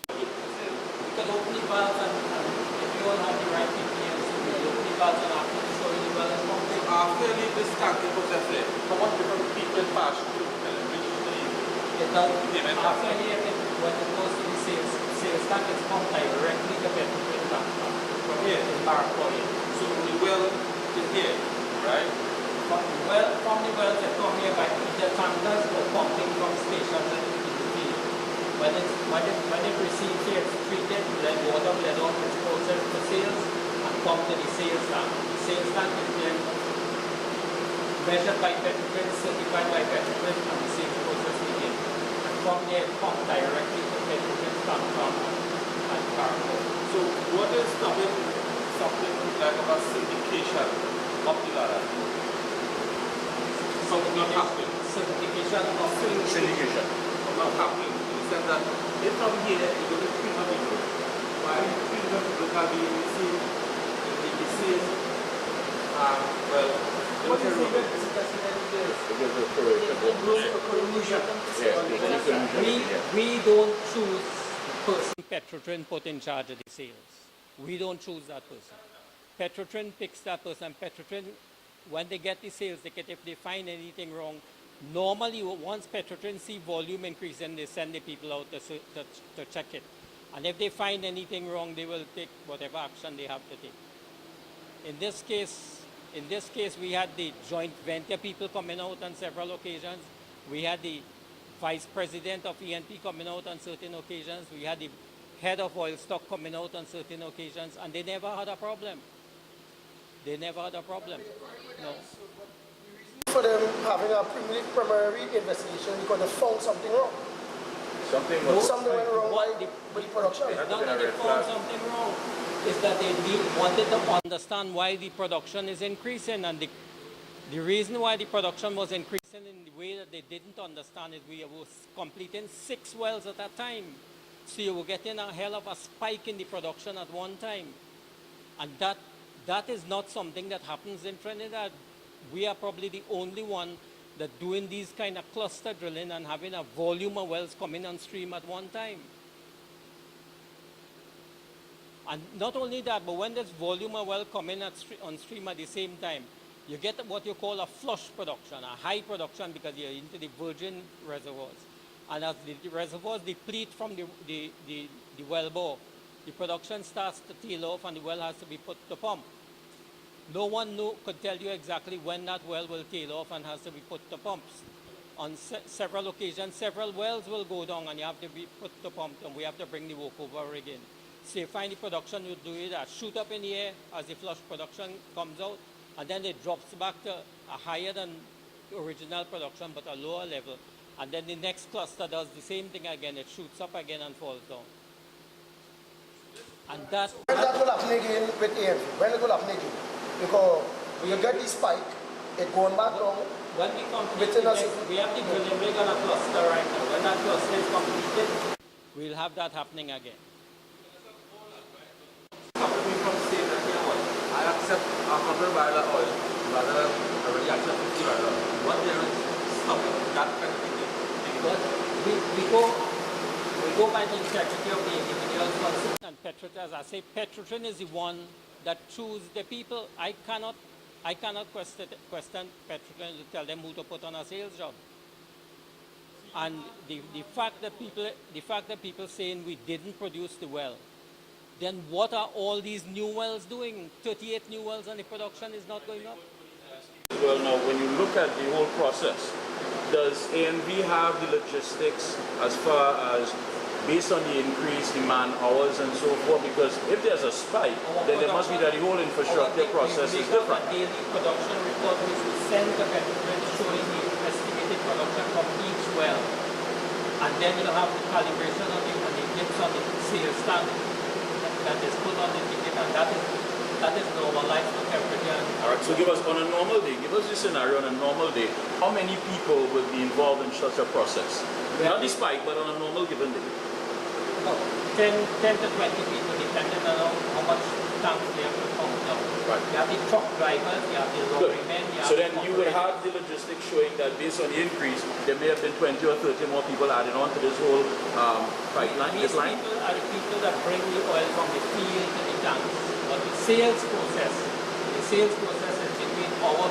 We can open the valves and if you all have the right PPMs, we will open the valves and after we show you the well is pumping. After you leave this tanking process there, how much different people pass through and reach After here, when it goes to the sales tank, it's pumped directly to Petrotrin tank from here in Barrackpore. So the well is here, right? From the wells that come here by the tankers or pumping from stations in the field. When it receives here, it's treated, then water let off, it's processed for sales and pumped to the sales tank. The sales tank is then measured by Petrotrin, certified by Petrotrin, and the sales process begin. And from there, pumped directly to Petrotrin's tank farm and Barrackpore. So what is something like a syndication of the ladder? Something not happening. Certification of Syndication. Not happening. In the sense that if from here you go to 300 people, while 300 people can be in the same, well, What is the specimen is? We don't choose the person Petrotrin put in charge of the sales. We don't choose that person. Petrotrin picks that person. Petrotrin, when they get the sales ticket, if they find anything wrong, normally once Petrotrin see volume increasing, they send the people out to check it. And if they find anything wrong, they will take whatever action they have to take. In this case, we had the joint venture people coming out on several occasions. We had the vice president of ENP coming out on certain occasions. We had the head of oil stock coming out on certain occasions, and they never had a problem. They never had a problem. No. For them having a preliminary investigation because they found something wrong. Something went wrong with the production. Not that they found something wrong. Is that they wanted to understand why the production is increasing, and the reason why the production was increasing in the way that they didn't understand is we were completing 6 wells at a time. So you were getting a hell of a spike in the production at one time. And that is not something that happens in Trinidad. We are probably the only one that doing these kind of cluster drilling and having a volume of wells coming on stream at one time. And not only that, but when there's volume of well coming on stream at the same time, you get what you call a flush production, a high production, because you're into the virgin reservoirs. And as the reservoirs deplete from the well bore, the production starts to tail off and the well has to be put to pump. No one could tell you exactly when that well will tail off and has to be put to pumps. On several occasions, several wells will go down and you have to be put to pump, and we have to bring the workover rig in. So you find the production, you do it shoot up in the air as the flush production comes out, and then it drops back to a higher than original production but a lower level. And then the next cluster does the same thing again, it shoots up again and falls down. And that will happen again with AMV. When it will happen again? Because you get the spike, it going back down. When we complete we have the drilling rig on a cluster right now. When that cluster is completed, we'll have that happening again. I accept a couple barrel of oil, rather than already accept 50 barrel. What there is stopping that kind of thing? But we go by the integrity of the individual person and Petrotrin. As I say, Petrotrin is the one that chooses the people. I cannot question Petrotrin to tell them who to put on a sales job. And the fact that people saying we didn't produce the well, then what are all these new wells doing? 38 new wells and the production is not going up? Well, now, when you look at the whole process, does ANV have the logistics as far as based on the increased demand hours and so forth? Because if there's a spike, then there must be that the whole infrastructure process is different. The daily production report which we send to Petrotrin showing the estimated production from each well. And then you'll have the calibration on it and the dips on the sales standard that is put on the ticket, and that is normalized for temperature. All right, so give us on a normal day, give us the scenario on a normal day. How many people will be involved in such a process? Not the spike, but on a normal given day. About 10 to 20 people, depending on how much tanks they have to pump down. Right. You have the truck drivers, you have the lorry men, So then you would have the logistics showing that based on the increase, there may have been 20 or 30 more people added on to this whole pipeline. These people are the people that bring the oil from the field to the tanks. But the sales process is between our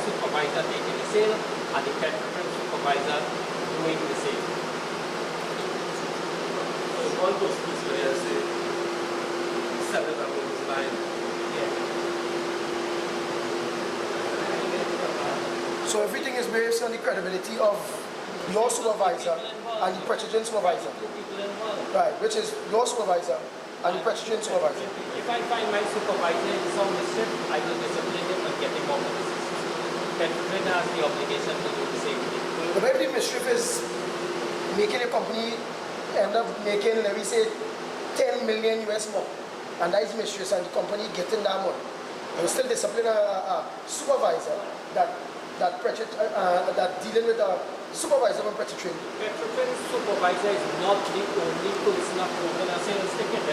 supervisor taking the sale and the Petrotrin supervisor doing the sale. So all those people here say, 7 of those line. So everything is based on the credibility of your supervisor and the Petrotrin supervisor. Right, which is your supervisor and the Petrotrin supervisor. If I find my supervisor in some mischief, I will discipline him and get him out of the system. Petrotrin has the obligation to do the same thing. But maybe the mischief is making a company end up making, let me say, 10 million US more. And that is mischief, and the company getting that money. I will still discipline a supervisor that that dealing with a supervisor from Petrotrin? Petrotrin's supervisor is not the only person approving a sales ticket.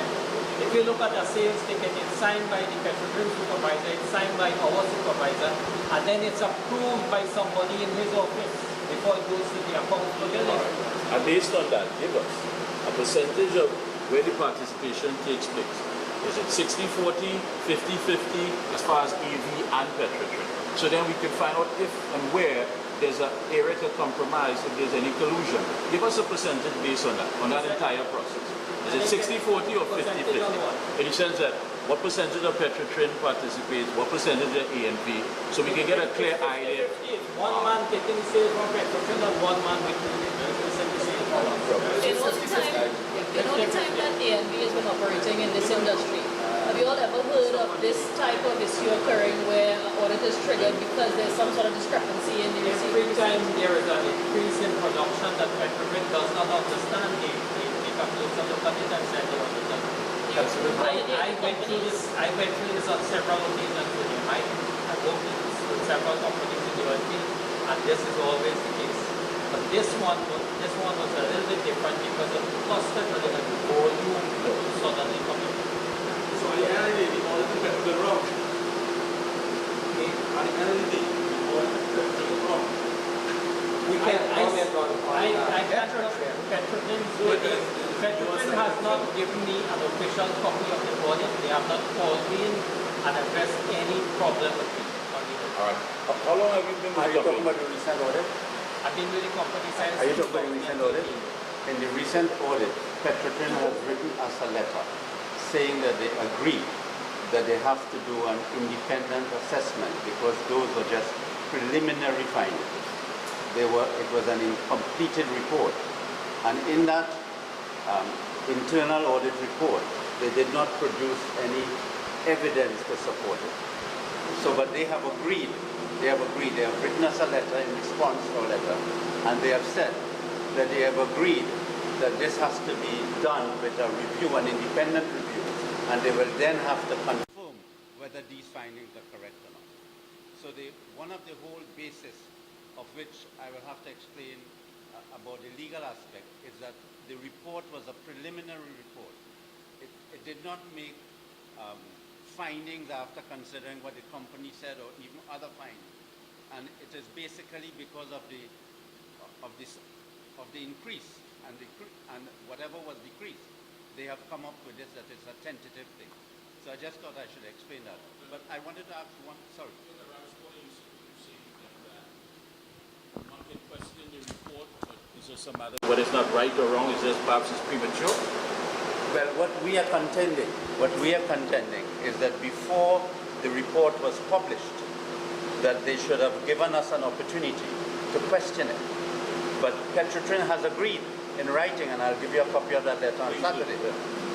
If you look at a sales ticket, it's signed by the Petrotrin supervisor, it's signed by our supervisor, and then it's approved by somebody in his office before it goes to the account for billing. And based on that, give us a percentage of where the participation takes place. Is it 60-40, 50-50 as far as EV and Petrotrin? So then we can find out if and where there's an area to compromise, if there's any collusion. Give us a percentage based on that entire process. Is it 60-40 or 50-50? In the sense that what percentage of Petrotrin participates, what percentage of ANV, so we can get a clear idea. One man taking sales from Petrotrin and one man with the sales from In all the time that ANV has been operating in this industry, have you all ever heard of this type of issue occurring where an audit is triggered because there's some sort of discrepancy in the receipt? Every time there is an increase in production that Petrotrin does not understand, they come closer, look at it and send the auditor. I went through this on several occasions with him. I worked with several companies in the oil field, and this is always the case. But this one was a little bit different because of the cluster drilling and the volume suddenly coming. So at the end of the day, the auditor got the wrong. Okay? At the end of the day, the auditor got the wrong. We can comment on Petrotrin has not given me an official copy of the audit. They have not called me in and addressed any problem with me. All right. How long have you been with the company? Are you talking about the recent audit? I've been with the company since. Are you talking about the recent audit? In the recent audit, Petrotrin has written us a letter saying that they agree that they have to do an independent assessment because those were just preliminary findings. It was an incompleted report, and in that internal audit report, they did not produce any evidence to support it. So, but they have agreed. They have written us a letter in response to our letter, and they have said that they have agreed that this has to be done with a review, an independent review, and they will then have to confirm whether these findings are correct or not. So one of the whole basis of which I will have to explain about the legal aspect is that the report was a preliminary report. It did not make findings after considering what the company said or even other findings. And it is basically because of the increase and whatever was decreased, they have come up with this that it's a tentative thing. So I just thought I should explain that. But I wanted to ask one, sorry. One can question the report, but is there some other, whether it's not right or wrong, is this perhaps it's premature? Well, what we are contending is that before the report was published, that they should have given us an opportunity to question it. But Petrotrin has agreed in writing, and I'll give you a copy of that letter on Saturday.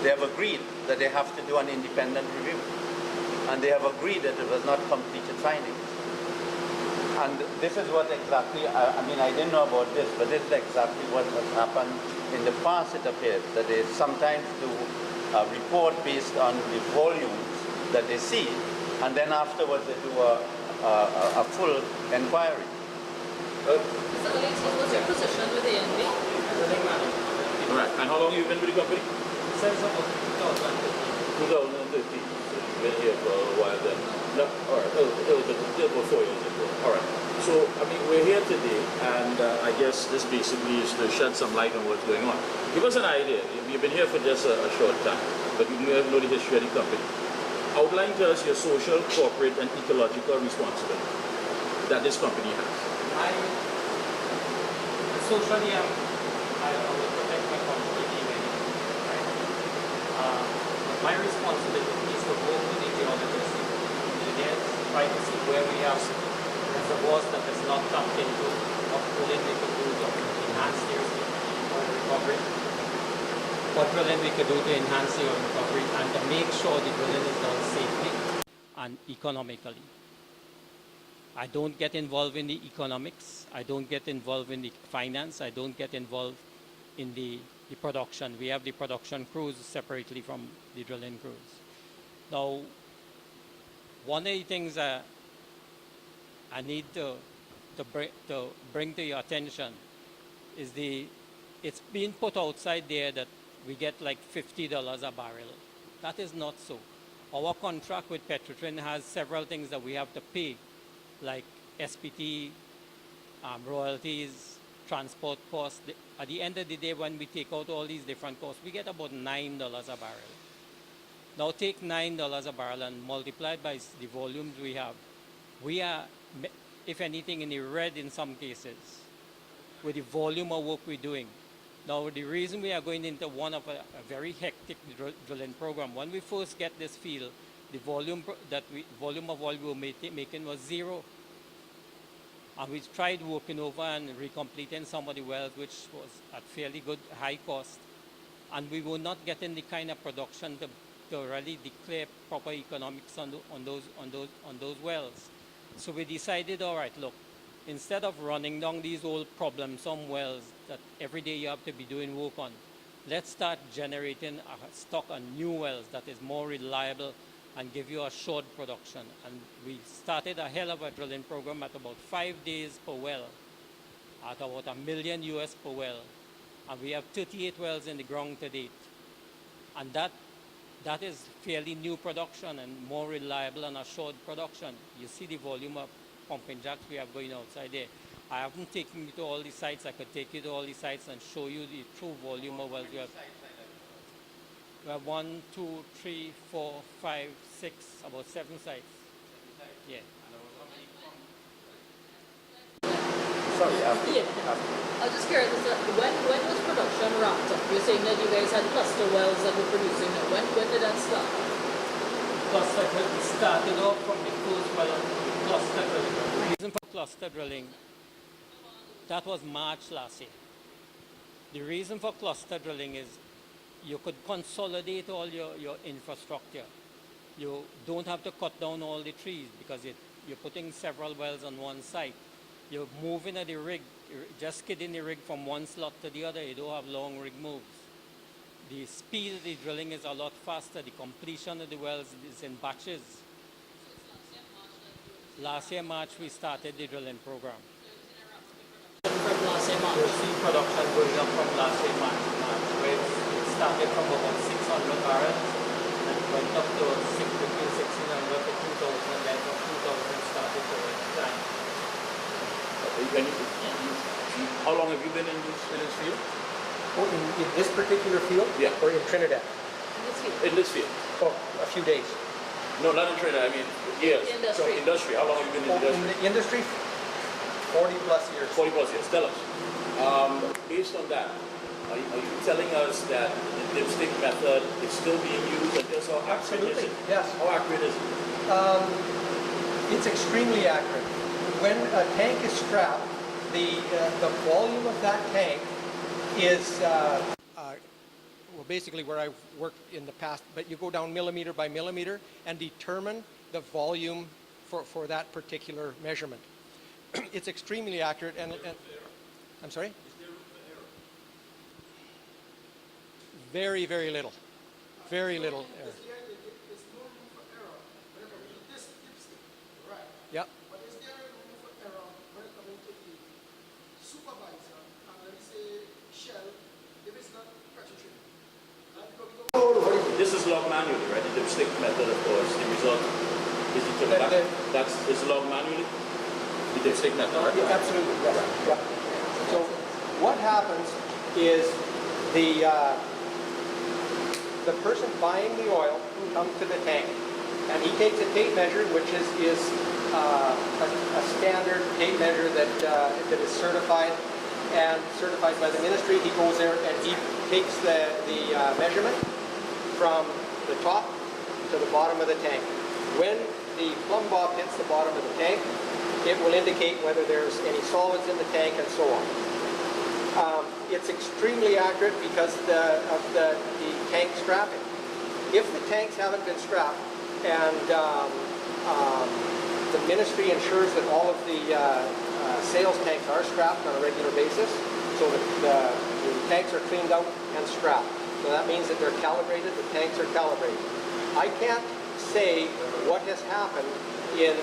They have agreed that they have to do an independent review. And they have agreed that it was not completed findings. And this is what exactly, I mean, I didn't know about this, but this is exactly what has happened in the past, it appears, that they sometimes do a report based on the volumes that they see, and then afterwards they do a full inquiry. Mr. Hollis, what's your position with ANV? Right. And how long have you been with the company? Since about 2013. 2013. So you've been here for a while then. No, all right. It was about 4 years ago. All right. So, I mean, we're here today, and I guess this basically is to shed some light on what's going on. Give us an idea. You've been here for just a short time, but you may know the history of the company. Outline to us your social, corporate, and ecological responsibility that this company has. Socially, I will protect my community, right? My responsibility is to work with the geologists, engineers, try to see where we have reservoirs that is not tapped into, what drilling we could do to enhance the oil recovery, what drilling we could do to enhance the oil recovery, and to make sure the drilling is done safely and economically. I don't get involved in the economics, I don't get involved in the finance, I don't get involved in the production. We have the production crews separately from the drilling crews. Now, one of the things I need to to bring to your attention is it's being put outside there that we get like $50 a barrel. That is not so. Our contract with Petrotrin has several things that we have to pay, like SPT, royalties, transport costs. At the end of the day, when we take out all these different costs, we get about $9 a barrel. Now take $9 a barrel and multiply it by the volumes we have. We are, if anything, in the red in some cases with the volume of work we're doing. Now, the reason we are going into one of a very hectic drilling program, when we first get this field, the volume of oil we were making was zero. And we tried working over and recompleting some of the wells, which was at fairly good high cost. And we were not getting the kind of production to really declare proper economics on those wells. So we decided, all right, look, instead of running down these old problemsome wells that every day you have to be doing work on, let's start generating a stock of new wells that is more reliable and give you assured production. And we started a hell of a drilling program at about 5 days per well, at about $1 million US per well. And we have 38 wells in the ground to date. And that is fairly new production and more reliable and assured production. You see the volume of pumping jacks we have going outside there. I haven't taken you to all the sites. I could take you to all the sites and show you the true volume of wells we have. We have 1, 2, 3, 4, 5, 6, about 7 sites. Yeah. Sorry, Yeah. I was just curious, when was production ramped up? You're saying that you guys had cluster wells that were producing. When did that start? Cluster drilling started off from the first well, cluster drilling. The reason for cluster drilling, that was March last year. The reason for cluster drilling is you could consolidate all your infrastructure. You don't have to cut down all the trees because you're putting several wells on one site. You're moving the rig, just skidding the rig from one slot to the other. You don't have long rig moves. The speed of the drilling is a lot faster. The completion of the wells is in batches. Last year, March, we started the drilling program. From last year, March. You'll see production going up from last year, March, where it started from about 600 barrels and went up to between 1,600 to 2,000, and then from 2,000 started to decline. How long have you been in this field? Oh, in this particular field? Yeah. Or in Trinidad? In this field? Oh, a few days. No, not in Trinidad. I mean, years. Industry. So industry. How long have you been in the In industry? the industry, 40 plus years. 40 plus years. Tell us. Based on that, are you telling us that the dipstick method is still being used? And just how accurate is it? Yes. How accurate is it? It's extremely accurate. When a tank is strapped, the volume of that tank is well, basically where I've worked in the past, but you go down millimeter by millimeter and determine the volume for that particular measurement. It's extremely accurate and I'm sorry? Very, very little. Very little error. There's no room for error when it comes to this dipstick, right? Yep. But is there room for error when it comes to the supervisor and let me say Shell if it's not Petrotrin? This is log manually, right? The dipstick method, of course. The result is to the back. That's log manually. The dipstick method, right? Yeah, absolutely. Yes. Yeah. So what happens is the person buying the oil comes to the tank and he takes a tape measure, which is a standard tape measure that is certified by the ministry. He goes there and he takes the measurement from the top to the bottom of the tank. When the plumb bob hits the bottom of the tank, it will indicate whether there's any solids in the tank and so on. It's extremely accurate because of the tank strapping. If the tanks haven't been strapped and the ministry ensures that all of the sales tanks are strapped on a regular basis, so that the tanks are cleaned out and strapped. So that means that they're calibrated, the tanks are calibrated. I can't say what has happened in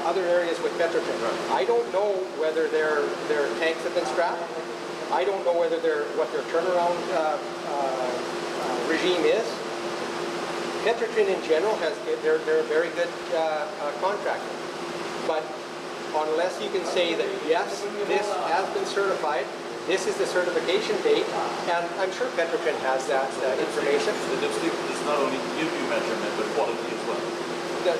other areas with Petrotrin. I don't know whether their tanks have been scrapped. I don't know whether what their turnaround regime is. Petrotrin in general they're a very good contractor, but unless you can say that yes, this has been certified, this is the certification date, and I'm sure Petrotrin has that information. The dipstick does not only give you measurement, but quality as well. The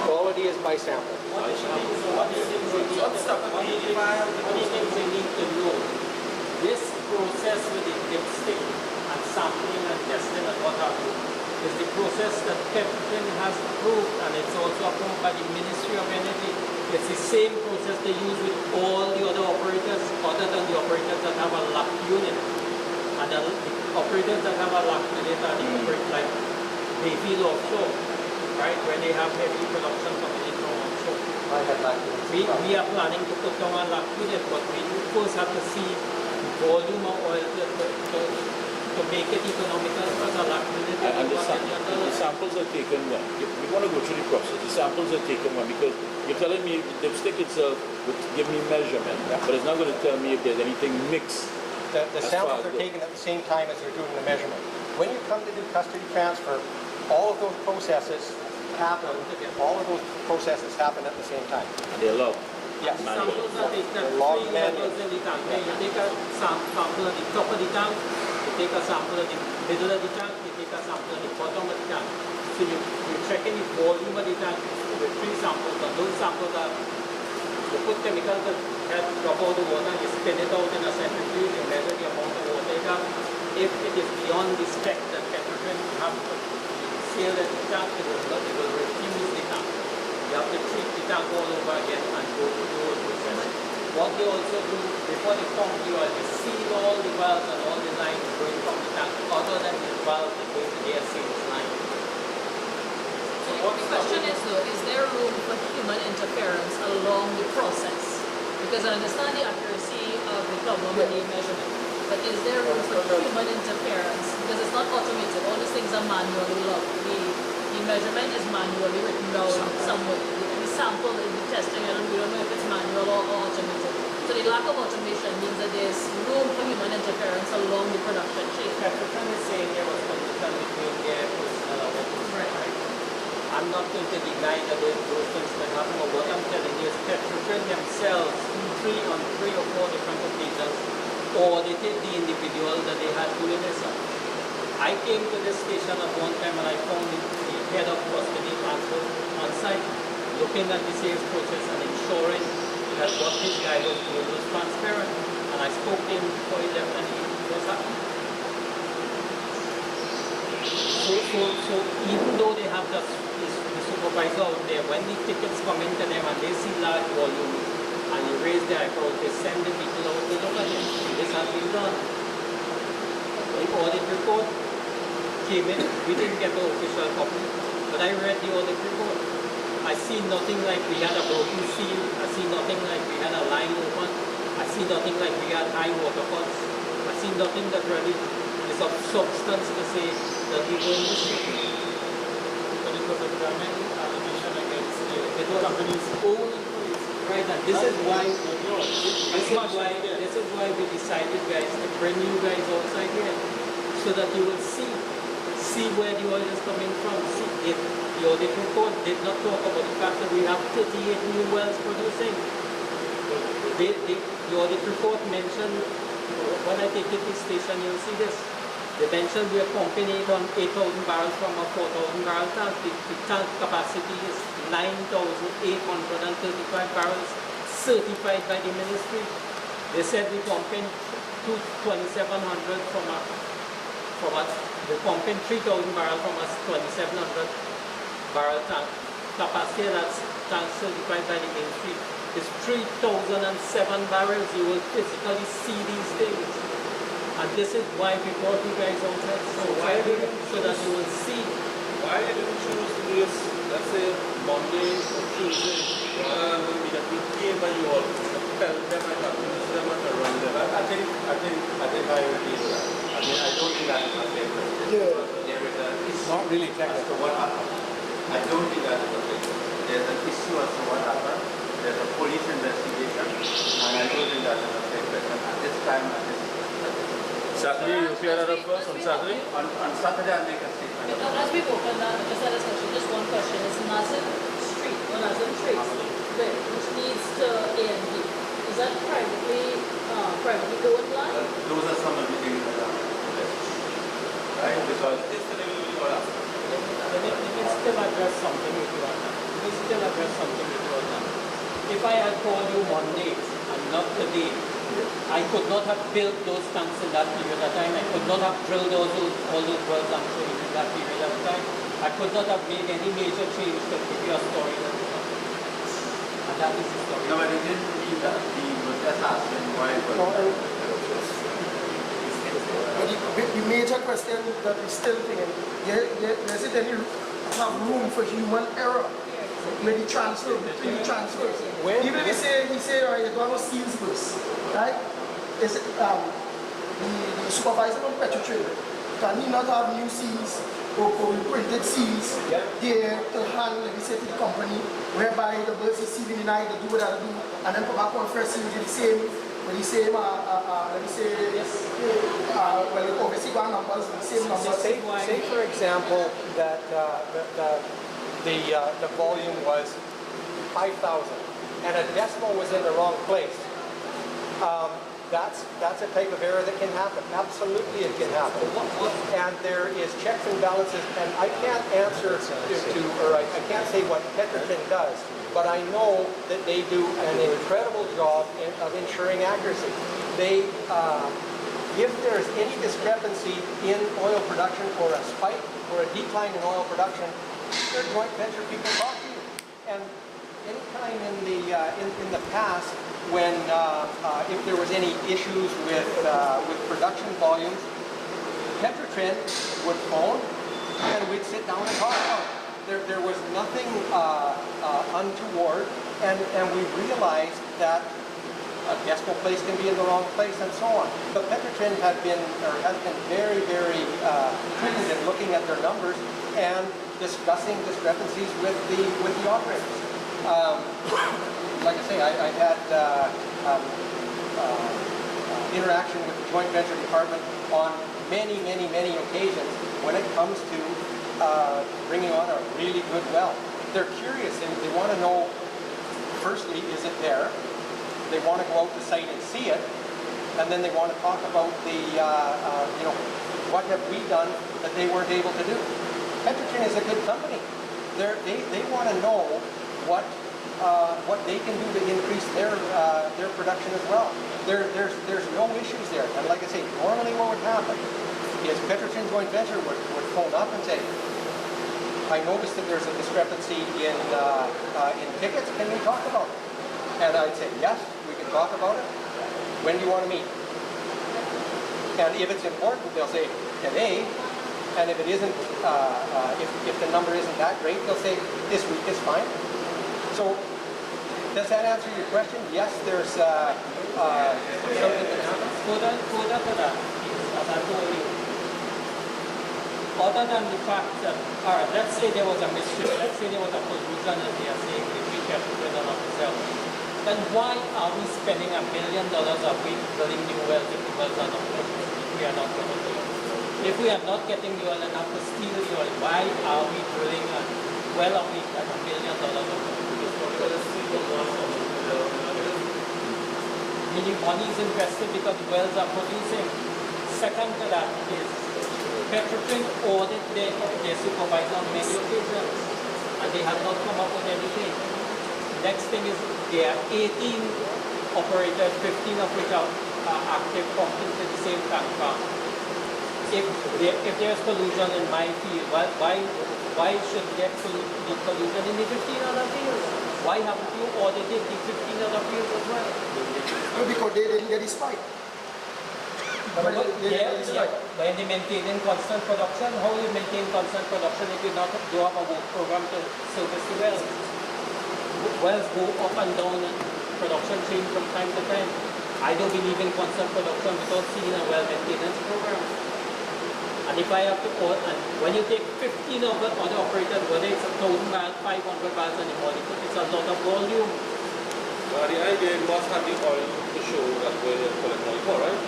quality is by sample. One of the things they need to know, this process with the dipstick and sampling and testing and what have you is the process that Clifton has approved, and it's also approved by the Ministry of Energy. It's the same process they use with all the other operators, other than the operators that have a locked unit. And the operators that have a locked unit are the operators like Bayfield offshore, right, where they have heavy production coming in from offshore. We are planning to put down a locked unit, but we first have to see the volume of oil to make it economical as a locked unit. And the samples are taken when? We want to go through the process. The samples are taken when? Because you're telling me the dipstick itself would give me measurement, but it's not going to tell me if there's anything mixed. The samples are taken at the same time as you're doing the measurement. When you come to do custody transfer, all of those processes happen. All of those processes happen at the same time. And they're logged. Yes. Samples are taken at 3 levels in the tank. You take a sample at the top of the tank, you take a sample at the middle of the tank, you take a sample at the bottom of the tank. So you're checking the volume of the tank with 3 samples, and those samples are, you put chemicals that help drop out the water, you spin it out in a centrifuge, you measure the amount of water it has. If it is beyond the spec that Petrotrin have to seal the tank, it will refuse the tank. You have to treat the tank all over again and go through the whole process. What they also do, before they pump the oil, they seal all the valves and all the lines going from the tank, other than the valves that go to their sales line. So the question is though, is there room for human interference along the process? Because I understand the accuracy of the problem and the measurement, but is there room for human interference? Because it's not automated, all these things are manually logged. The measurement is manually written down somewhere. The sample is the testing, and we don't know if it's manual or automated. So the lack of automation means that there's room for human interference along the production chain. Petrotrin is saying there was connection between their personnel and workers. Right. I'm not going to deny that those things can happen, but what I'm telling you is Petrotrin themselves, on three or four different occasions, audited the individual that they had doing this. I came to this station at one time and I found the head of custody transfer on site, looking at the sales process and ensuring that what his guy was doing was transparent. And I spoke to him before he left and he was happy. So even though they have the supervisor out there, when the tickets come into them and they see large volume and you raise the eyebrows, they send the people out to look at it. This has been done. The audit report came in. We didn't get the official copy, but I read the audit report. I see nothing like we had a broken seal. I see nothing like we had a line open. I see nothing like we had high water cuts. I see nothing that really is of substance to say that we were in this meeting. But it was a government allegation against the company's own employees. Right, and this is why we decided, guys, to bring you guys outside here so that you will see where the oil is coming from. See, the audit report did not talk about the fact that we have 38 new wells producing. The audit report mentioned, when I take it to the station, you'll see this. They mentioned we are pumping 8,000 barrels from a 4,000 barrel tank. The tank capacity is 9,835 barrels, certified by the ministry. They said we're pumping 2,700 we're pumping 3,000 barrels from a 2,700 barrel tank. Capacity that's tank certified by the ministry is 3,007 barrels. You will physically see these things. And this is why we brought you guys outside. So that you will see. Why didn't you choose to do this, let's say, Monday or Tuesday, rather than be that we came by you all, tell them I have to use them and around them? I think I would be that. I mean, I don't think that is a fair question. Yeah. It's not really technical. What happened? I don't think that is a fake question. There's an issue as to what happened. There's a police investigation, and I don't think that is a fake question at this time. Saturday, you clear that up first on Saturday? On Saturday, I'll make a statement. As we've opened that, just a discussion, just one question. It's Nazim Street, or Nazim Trace, which leads to A&B. Is that privately owned land? Those are some of the things that are right? Because Let me still address something with you on that. If I had called you Monday and not today, I could not have built those tanks in that period of time. I could not have drilled all those wells and showing in that period of time. I could not have made any major change to give you a story. And that is the story. no, but it didn't mean that he was just asking why. The major question that we still thinking, does it any have room for human error? Maybe transfer, between the transfers. Even if he say, all right, you don't have seals first, right? Is it, the supervisor on Petrotrail, can he not have new seals or printed seals there to hand, let me say, to the company, whereby the birds is sealing the night, they do what they do, and then come back on first seal with the same, let me say, well, you obviously got numbers, the same numbers. Say for example, that the volume was 5,000 and a decimal was in the wrong place. That's a type of error that can happen. Absolutely it can happen. And there is checks and balances, and I can't answer or I can't say what Petrotrail does, but I know that they do an incredible job of ensuring accuracy. They, if there's any discrepancy in oil production or a spike or a decline in oil production, their joint venture people talk to you. And anytime in the past when if there was any issues with production volumes, Petrotrail would phone and we'd sit down and talk about it. There was nothing untoward, and we realized that a decimal place can be in the wrong place and so on. But Petrotrail has been very, very prudent in looking at their numbers and discussing discrepancies with the operators. Like I say, I've had interaction with the joint venture department on many occasions when it comes to bringing on a really good well. They're curious and they want to know, firstly, is it there? They want to go out to site and see it, and then they want to talk about the, what have we done that they weren't able to do. Petrotrail is a good company. They want to know what they can do to increase their production as well. There's no issues there. And like I say, normally what would happen is Petrotrail joint venture would phone up and say, I noticed that there's a discrepancy in tickets. Can we talk about it? And I'd say, yes, we can talk about it. When do you want to meet? And if it's important, they'll say today. And if it isn't, if the number isn't that great, they'll say this week is fine. So does that answer your question? Yes, there's something that happens. Further to that, as I told you, other than the fact that, all right, let's say there was a mystery, let's say there was a collusion as they are saying between Clifton and ourselves, then why are we spending $1 million a week drilling new wells if the wells are not producing, if we are not going to do it? If we are not getting the oil enough to steal the oil, why are we drilling a well a week at $1 million a week? Meaning money is invested because the wells are producing. Second to that is Petrotrail audit their supervisor on many occasions and they have not come up with anything. Next thing is there are 18 operators, 15 of which are active pumping to the same tank farm. If there's collusion in my field, why should there be collusion in the 15 other fields? Why haven't you audited the 15 other fields as well? Because they didn't get the spike. When they maintaining constant production, how will you maintain constant production if you don't have a work program to service the wells? Wells go up and down and production change from time to time. I don't believe in constant production without seeing a well maintenance program. And if I have to, and when you take 15 of the other operators, whether it's 1,000 barrels, 500 barrels anymore, it's a lot of volume. But the idea must have the oil to show that we're collecting oil for, right?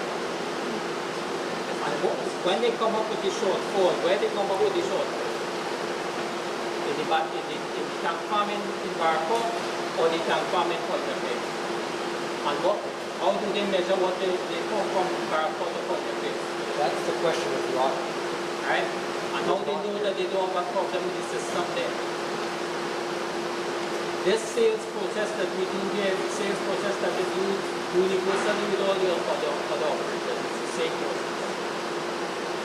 And when they come up with the shortfall, where they come up with the shortfall? In the tank farm in Barco or the tank farm in Pointe-a-Pitre? And how do they measure what they come from Barco to Pointe-a-Pitre? That's the question of the audit. Right? And how they know that they don't have a problem with the system there? This sales process that we do here, the sales process that is used universally with all the other operators, it's the same process.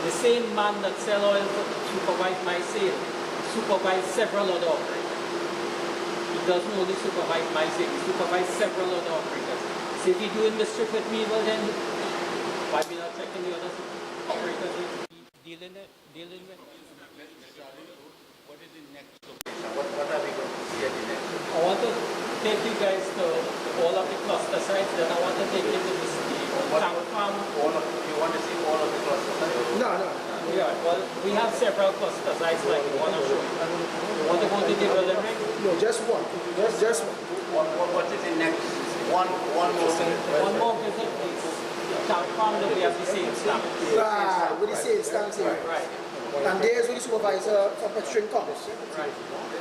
The same man that sell oil to supervise my sale supervise several other operators. He doesn't only supervise my sale, he supervises several other operators. So if you're doing mischief with me, well then, why be not checking the other operators dealing with? What is the next location? What are we going to see at the next location? I want to take you guys to all of the cluster sites, then I want to take you to this tank farm. You want to see all of the cluster sites? No. Yeah, well, we have several cluster sites like we want to show you. You want to go to development? No, just one. Just one. What is the next? One more thing. One more visit is the tank farm that we have the same stamp. Right, with the sales stamps here. Right. And there's where the supervisor for Petrin comes. Right.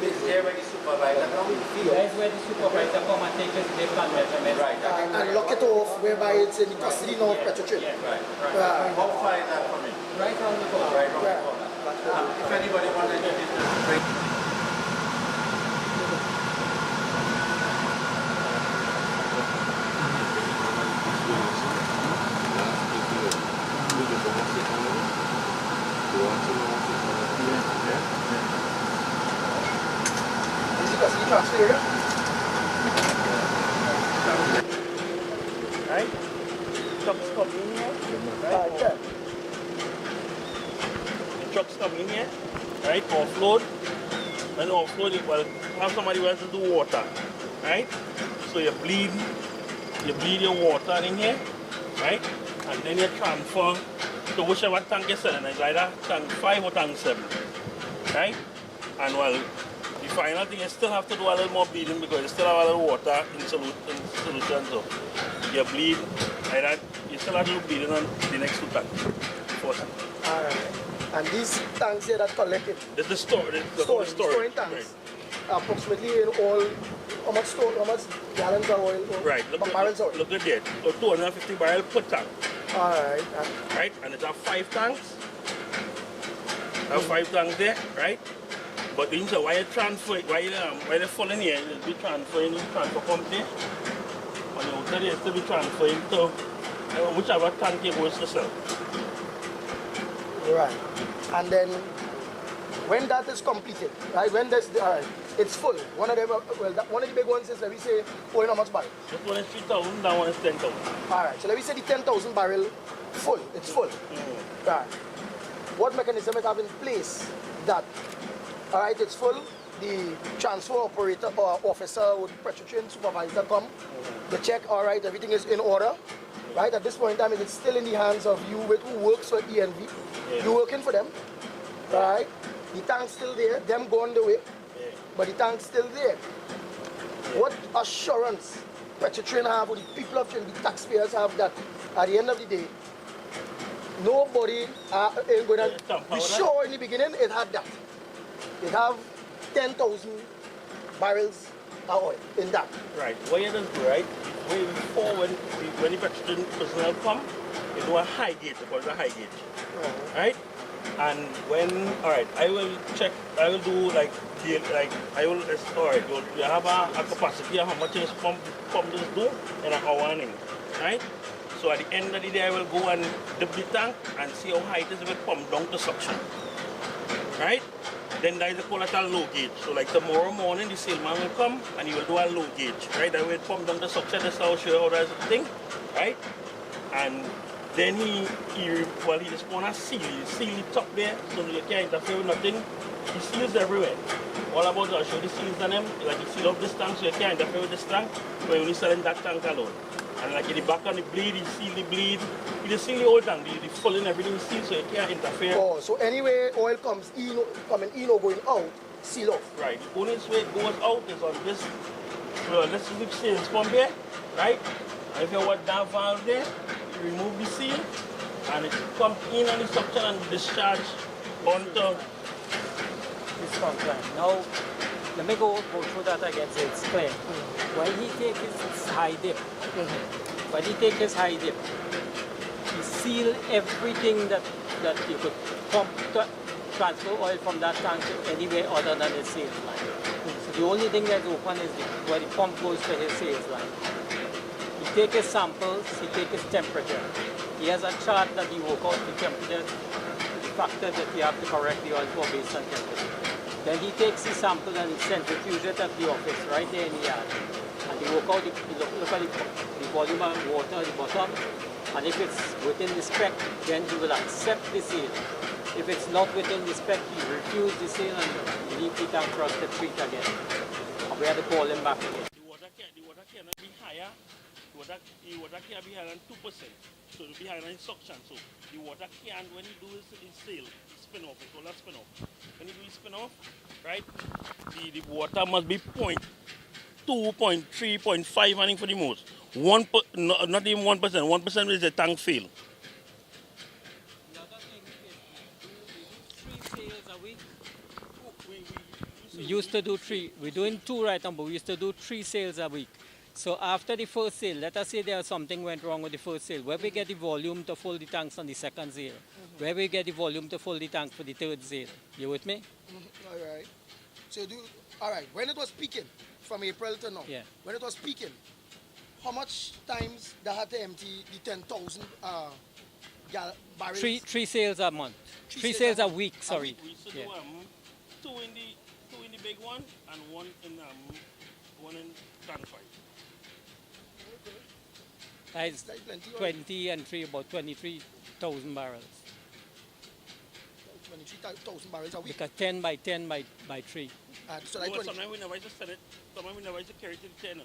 Is there where the supervisor comes? That's where the supervisor come and take his dip and measurements. Right. And lock it off whereby it's in the custody now of Petrin. Yeah, right. How far is that from it? Right on the corner. Right on the corner. If anybody wanted to do this, Is the custody transfer area? Right? Trucks come in here. Right? Yeah. The trucks come in here. Right? Offload. When offload, well, have somebody who has to do water. Right? So you bleed your water in here. Right? And then you transfer to whichever tank you're selling. It's either tank 5 or tank 7. Right? And well, the final thing, you still have to do a little more bleeding because you still have a little water in solution. So you bleed, either you still have to do bleeding on the next 2 tanks. 4 tanks. Alright. And these tanks here that collected, This is the storing tanks, approximately in all, how much gallons of oil? Right. Barrels of oil? Look at that. So 250 barrels per tank. Alright. Right? And it have 5 tanks. Have 5 tanks there, right? But the inside, while you transfer, while they fall in here, you'll be transferring to the transfer company. On the outside, you'll still be transferring to whichever tank you goes to sell. Right. And then when that is completed, right? When that's it's full. One of them, one of the big ones is, let me say, how much barrel? This one is 3,000, that one is 10,000. Alright, so let me say the 10,000 barrel full. It's full. Right. What mechanism is have in place that, alright, it's full, the transfer operator or officer or the petrotrain supervisor come, they check, alright, everything is in order. Right, at this point in time, it's still in the hands of you who works for ENV. Yeah. You're working for them. Right? The tank's still there, them go on the way, but the tank's still there. What assurance Petrotrain have, or the people of Trinidad, the taxpayers have, that at the end of the day, nobody ain't going to be sure in the beginning it had that. It have 10,000 barrels of oil in that. Right, what you just do, right? Before when the petroleum personnel come, you do a high gauge, because it's a high gauge. Right? And when, alright, I will check, I will do alright, you have a capacity of how much this pump this do in an hour and right? So at the end of the day, I will go and dip the tank and see how high it is with pump down to suction. Right? Then there is a call at a low gauge. So like tomorrow morning, the salesman will come and he will do a low gauge. Right? I will pump down the suction, that's how I'll show you how that's the thing. Right? And then he just want to seal the top there so you can't interfere with nothing. He seals everywhere. All about I'll show the seals on them. Like you seal up this tank so you can't interfere with this tank, but you're only selling that tank alone. And like in the back on the blade, you seal the blade. You just seal the whole tank, the full and everything seal so it can't interfere. Oh, so anyway oil comes in, coming in or going out, seal off. Right. The only way it goes out is on this. This is the sales pump here, right? And if you want that valve there, you remove the seal and it comes in on the suction and discharge onto this complaint. Now, let me go through that again so it's clear. When he takes his high dip, he seal everything that you could pump, transfer oil from that tank to anywhere other than the sales line. So the only thing that's open is where the pump goes to his sales line. He takes his samples, he takes his temperature. He has a chart that he works out the temperature, the factor that you have to correct the oil for based on temperature. Then he takes his sample and he centrifuges it at the office, right there in the yard. And he work out, look at the volume of water at the bottom. And if it's within the spec, then he will accept the seal. If it's not within the spec, he refuse the seal and leave the tank across the street again. And we have to call him back again. the water cannot be higher. The water can't be higher than 2%. So it will be higher than suction. So the water can't, when you do his seal, spin off, it's all spin off. When you do spin off, right, the water must be 0.2, 0.3, 0.5, I think for the most. Not even 1%. 1% is the tank fail. The other thing is we do 3 sales a week. We used to do 3. We're doing 2 right now, but we used to do 3 sales a week. So after the first sale, let us say there's something went wrong with the first sale, where we get the volume to fill the tanks on the second sale, where we get the volume to fill the tank for the third sale. You with me? All right. So you do, all right, when it was peaking, from April to now, Yeah. when it was peaking, how much times they had to empty the 10,000 barrels? 3 sales a month. 3 sales a week, sorry. We used to do Yeah. 2 in the big one and 1 in tank 5. That's Like plenty, 20 and 3, about 23,000 barrels. 23,000 barrels a week. Because 10 by 10 by 3. So like No, 20. sometimes we never just set it. Sometimes we never just carry it to the 10.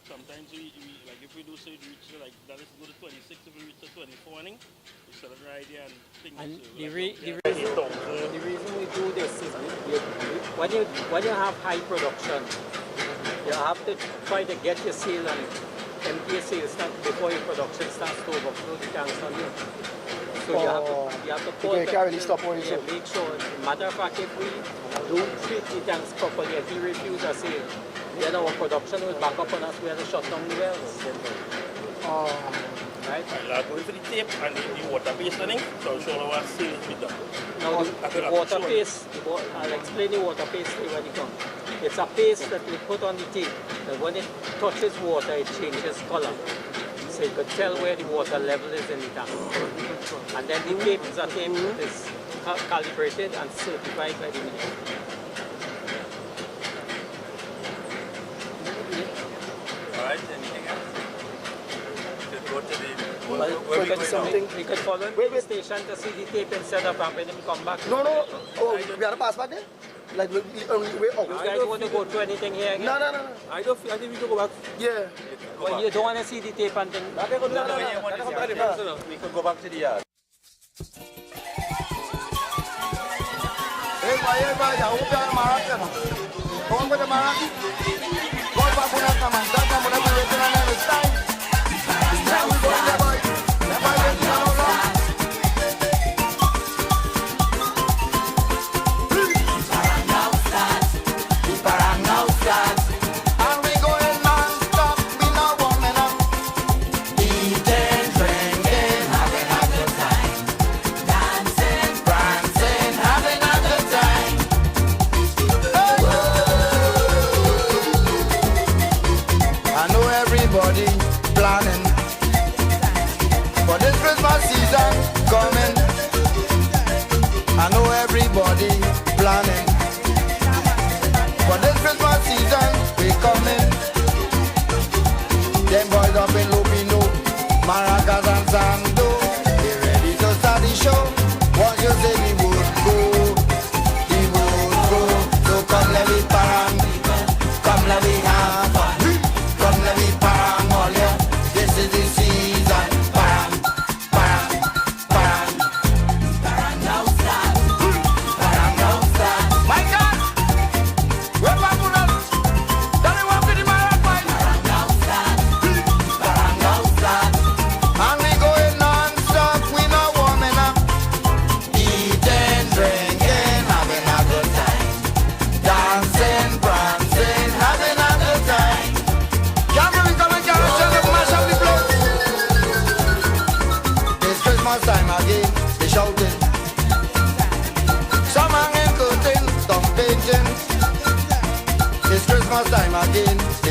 Sometimes we like if we do say we reach like that is go to 26, if we reach to 24 inning, we set it right there and things. And so the like, reason we do this is when you have high production, you have to try to get your seal and empty your seal tank before your production starts to overflow the tanks on you. So you have to pull You can't really stop oil, so. make sure. Matter of fact, if we don't treat the tanks properly, if we refuse a seal, then our production will back up on us. We have to shut down the wells. Right? I'll go for the tape and the water based on it, so I'll show our seal is done. Now the water paste, I'll explain the water paste when it comes. It's a paste that we put on the tape, and when it touches water, it changes color. So you could tell where the water level is in the tank. And then the tape is a tape that is calibrated and certified by the ministry. Alright, anything else? To go to the... Well, we could follow Wait. the station to see the tape instead of having him come back. No. Oh, we have to pass back there? Like, we're out. You guys want to go through anything here again? No. I think we should go back. Yeah. Well, you don't want to see the tape and things. No. We could go back to the yard.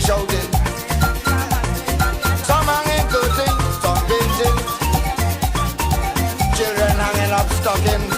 shouting. Some hanging curtain, some painting. Children hanging up stocking.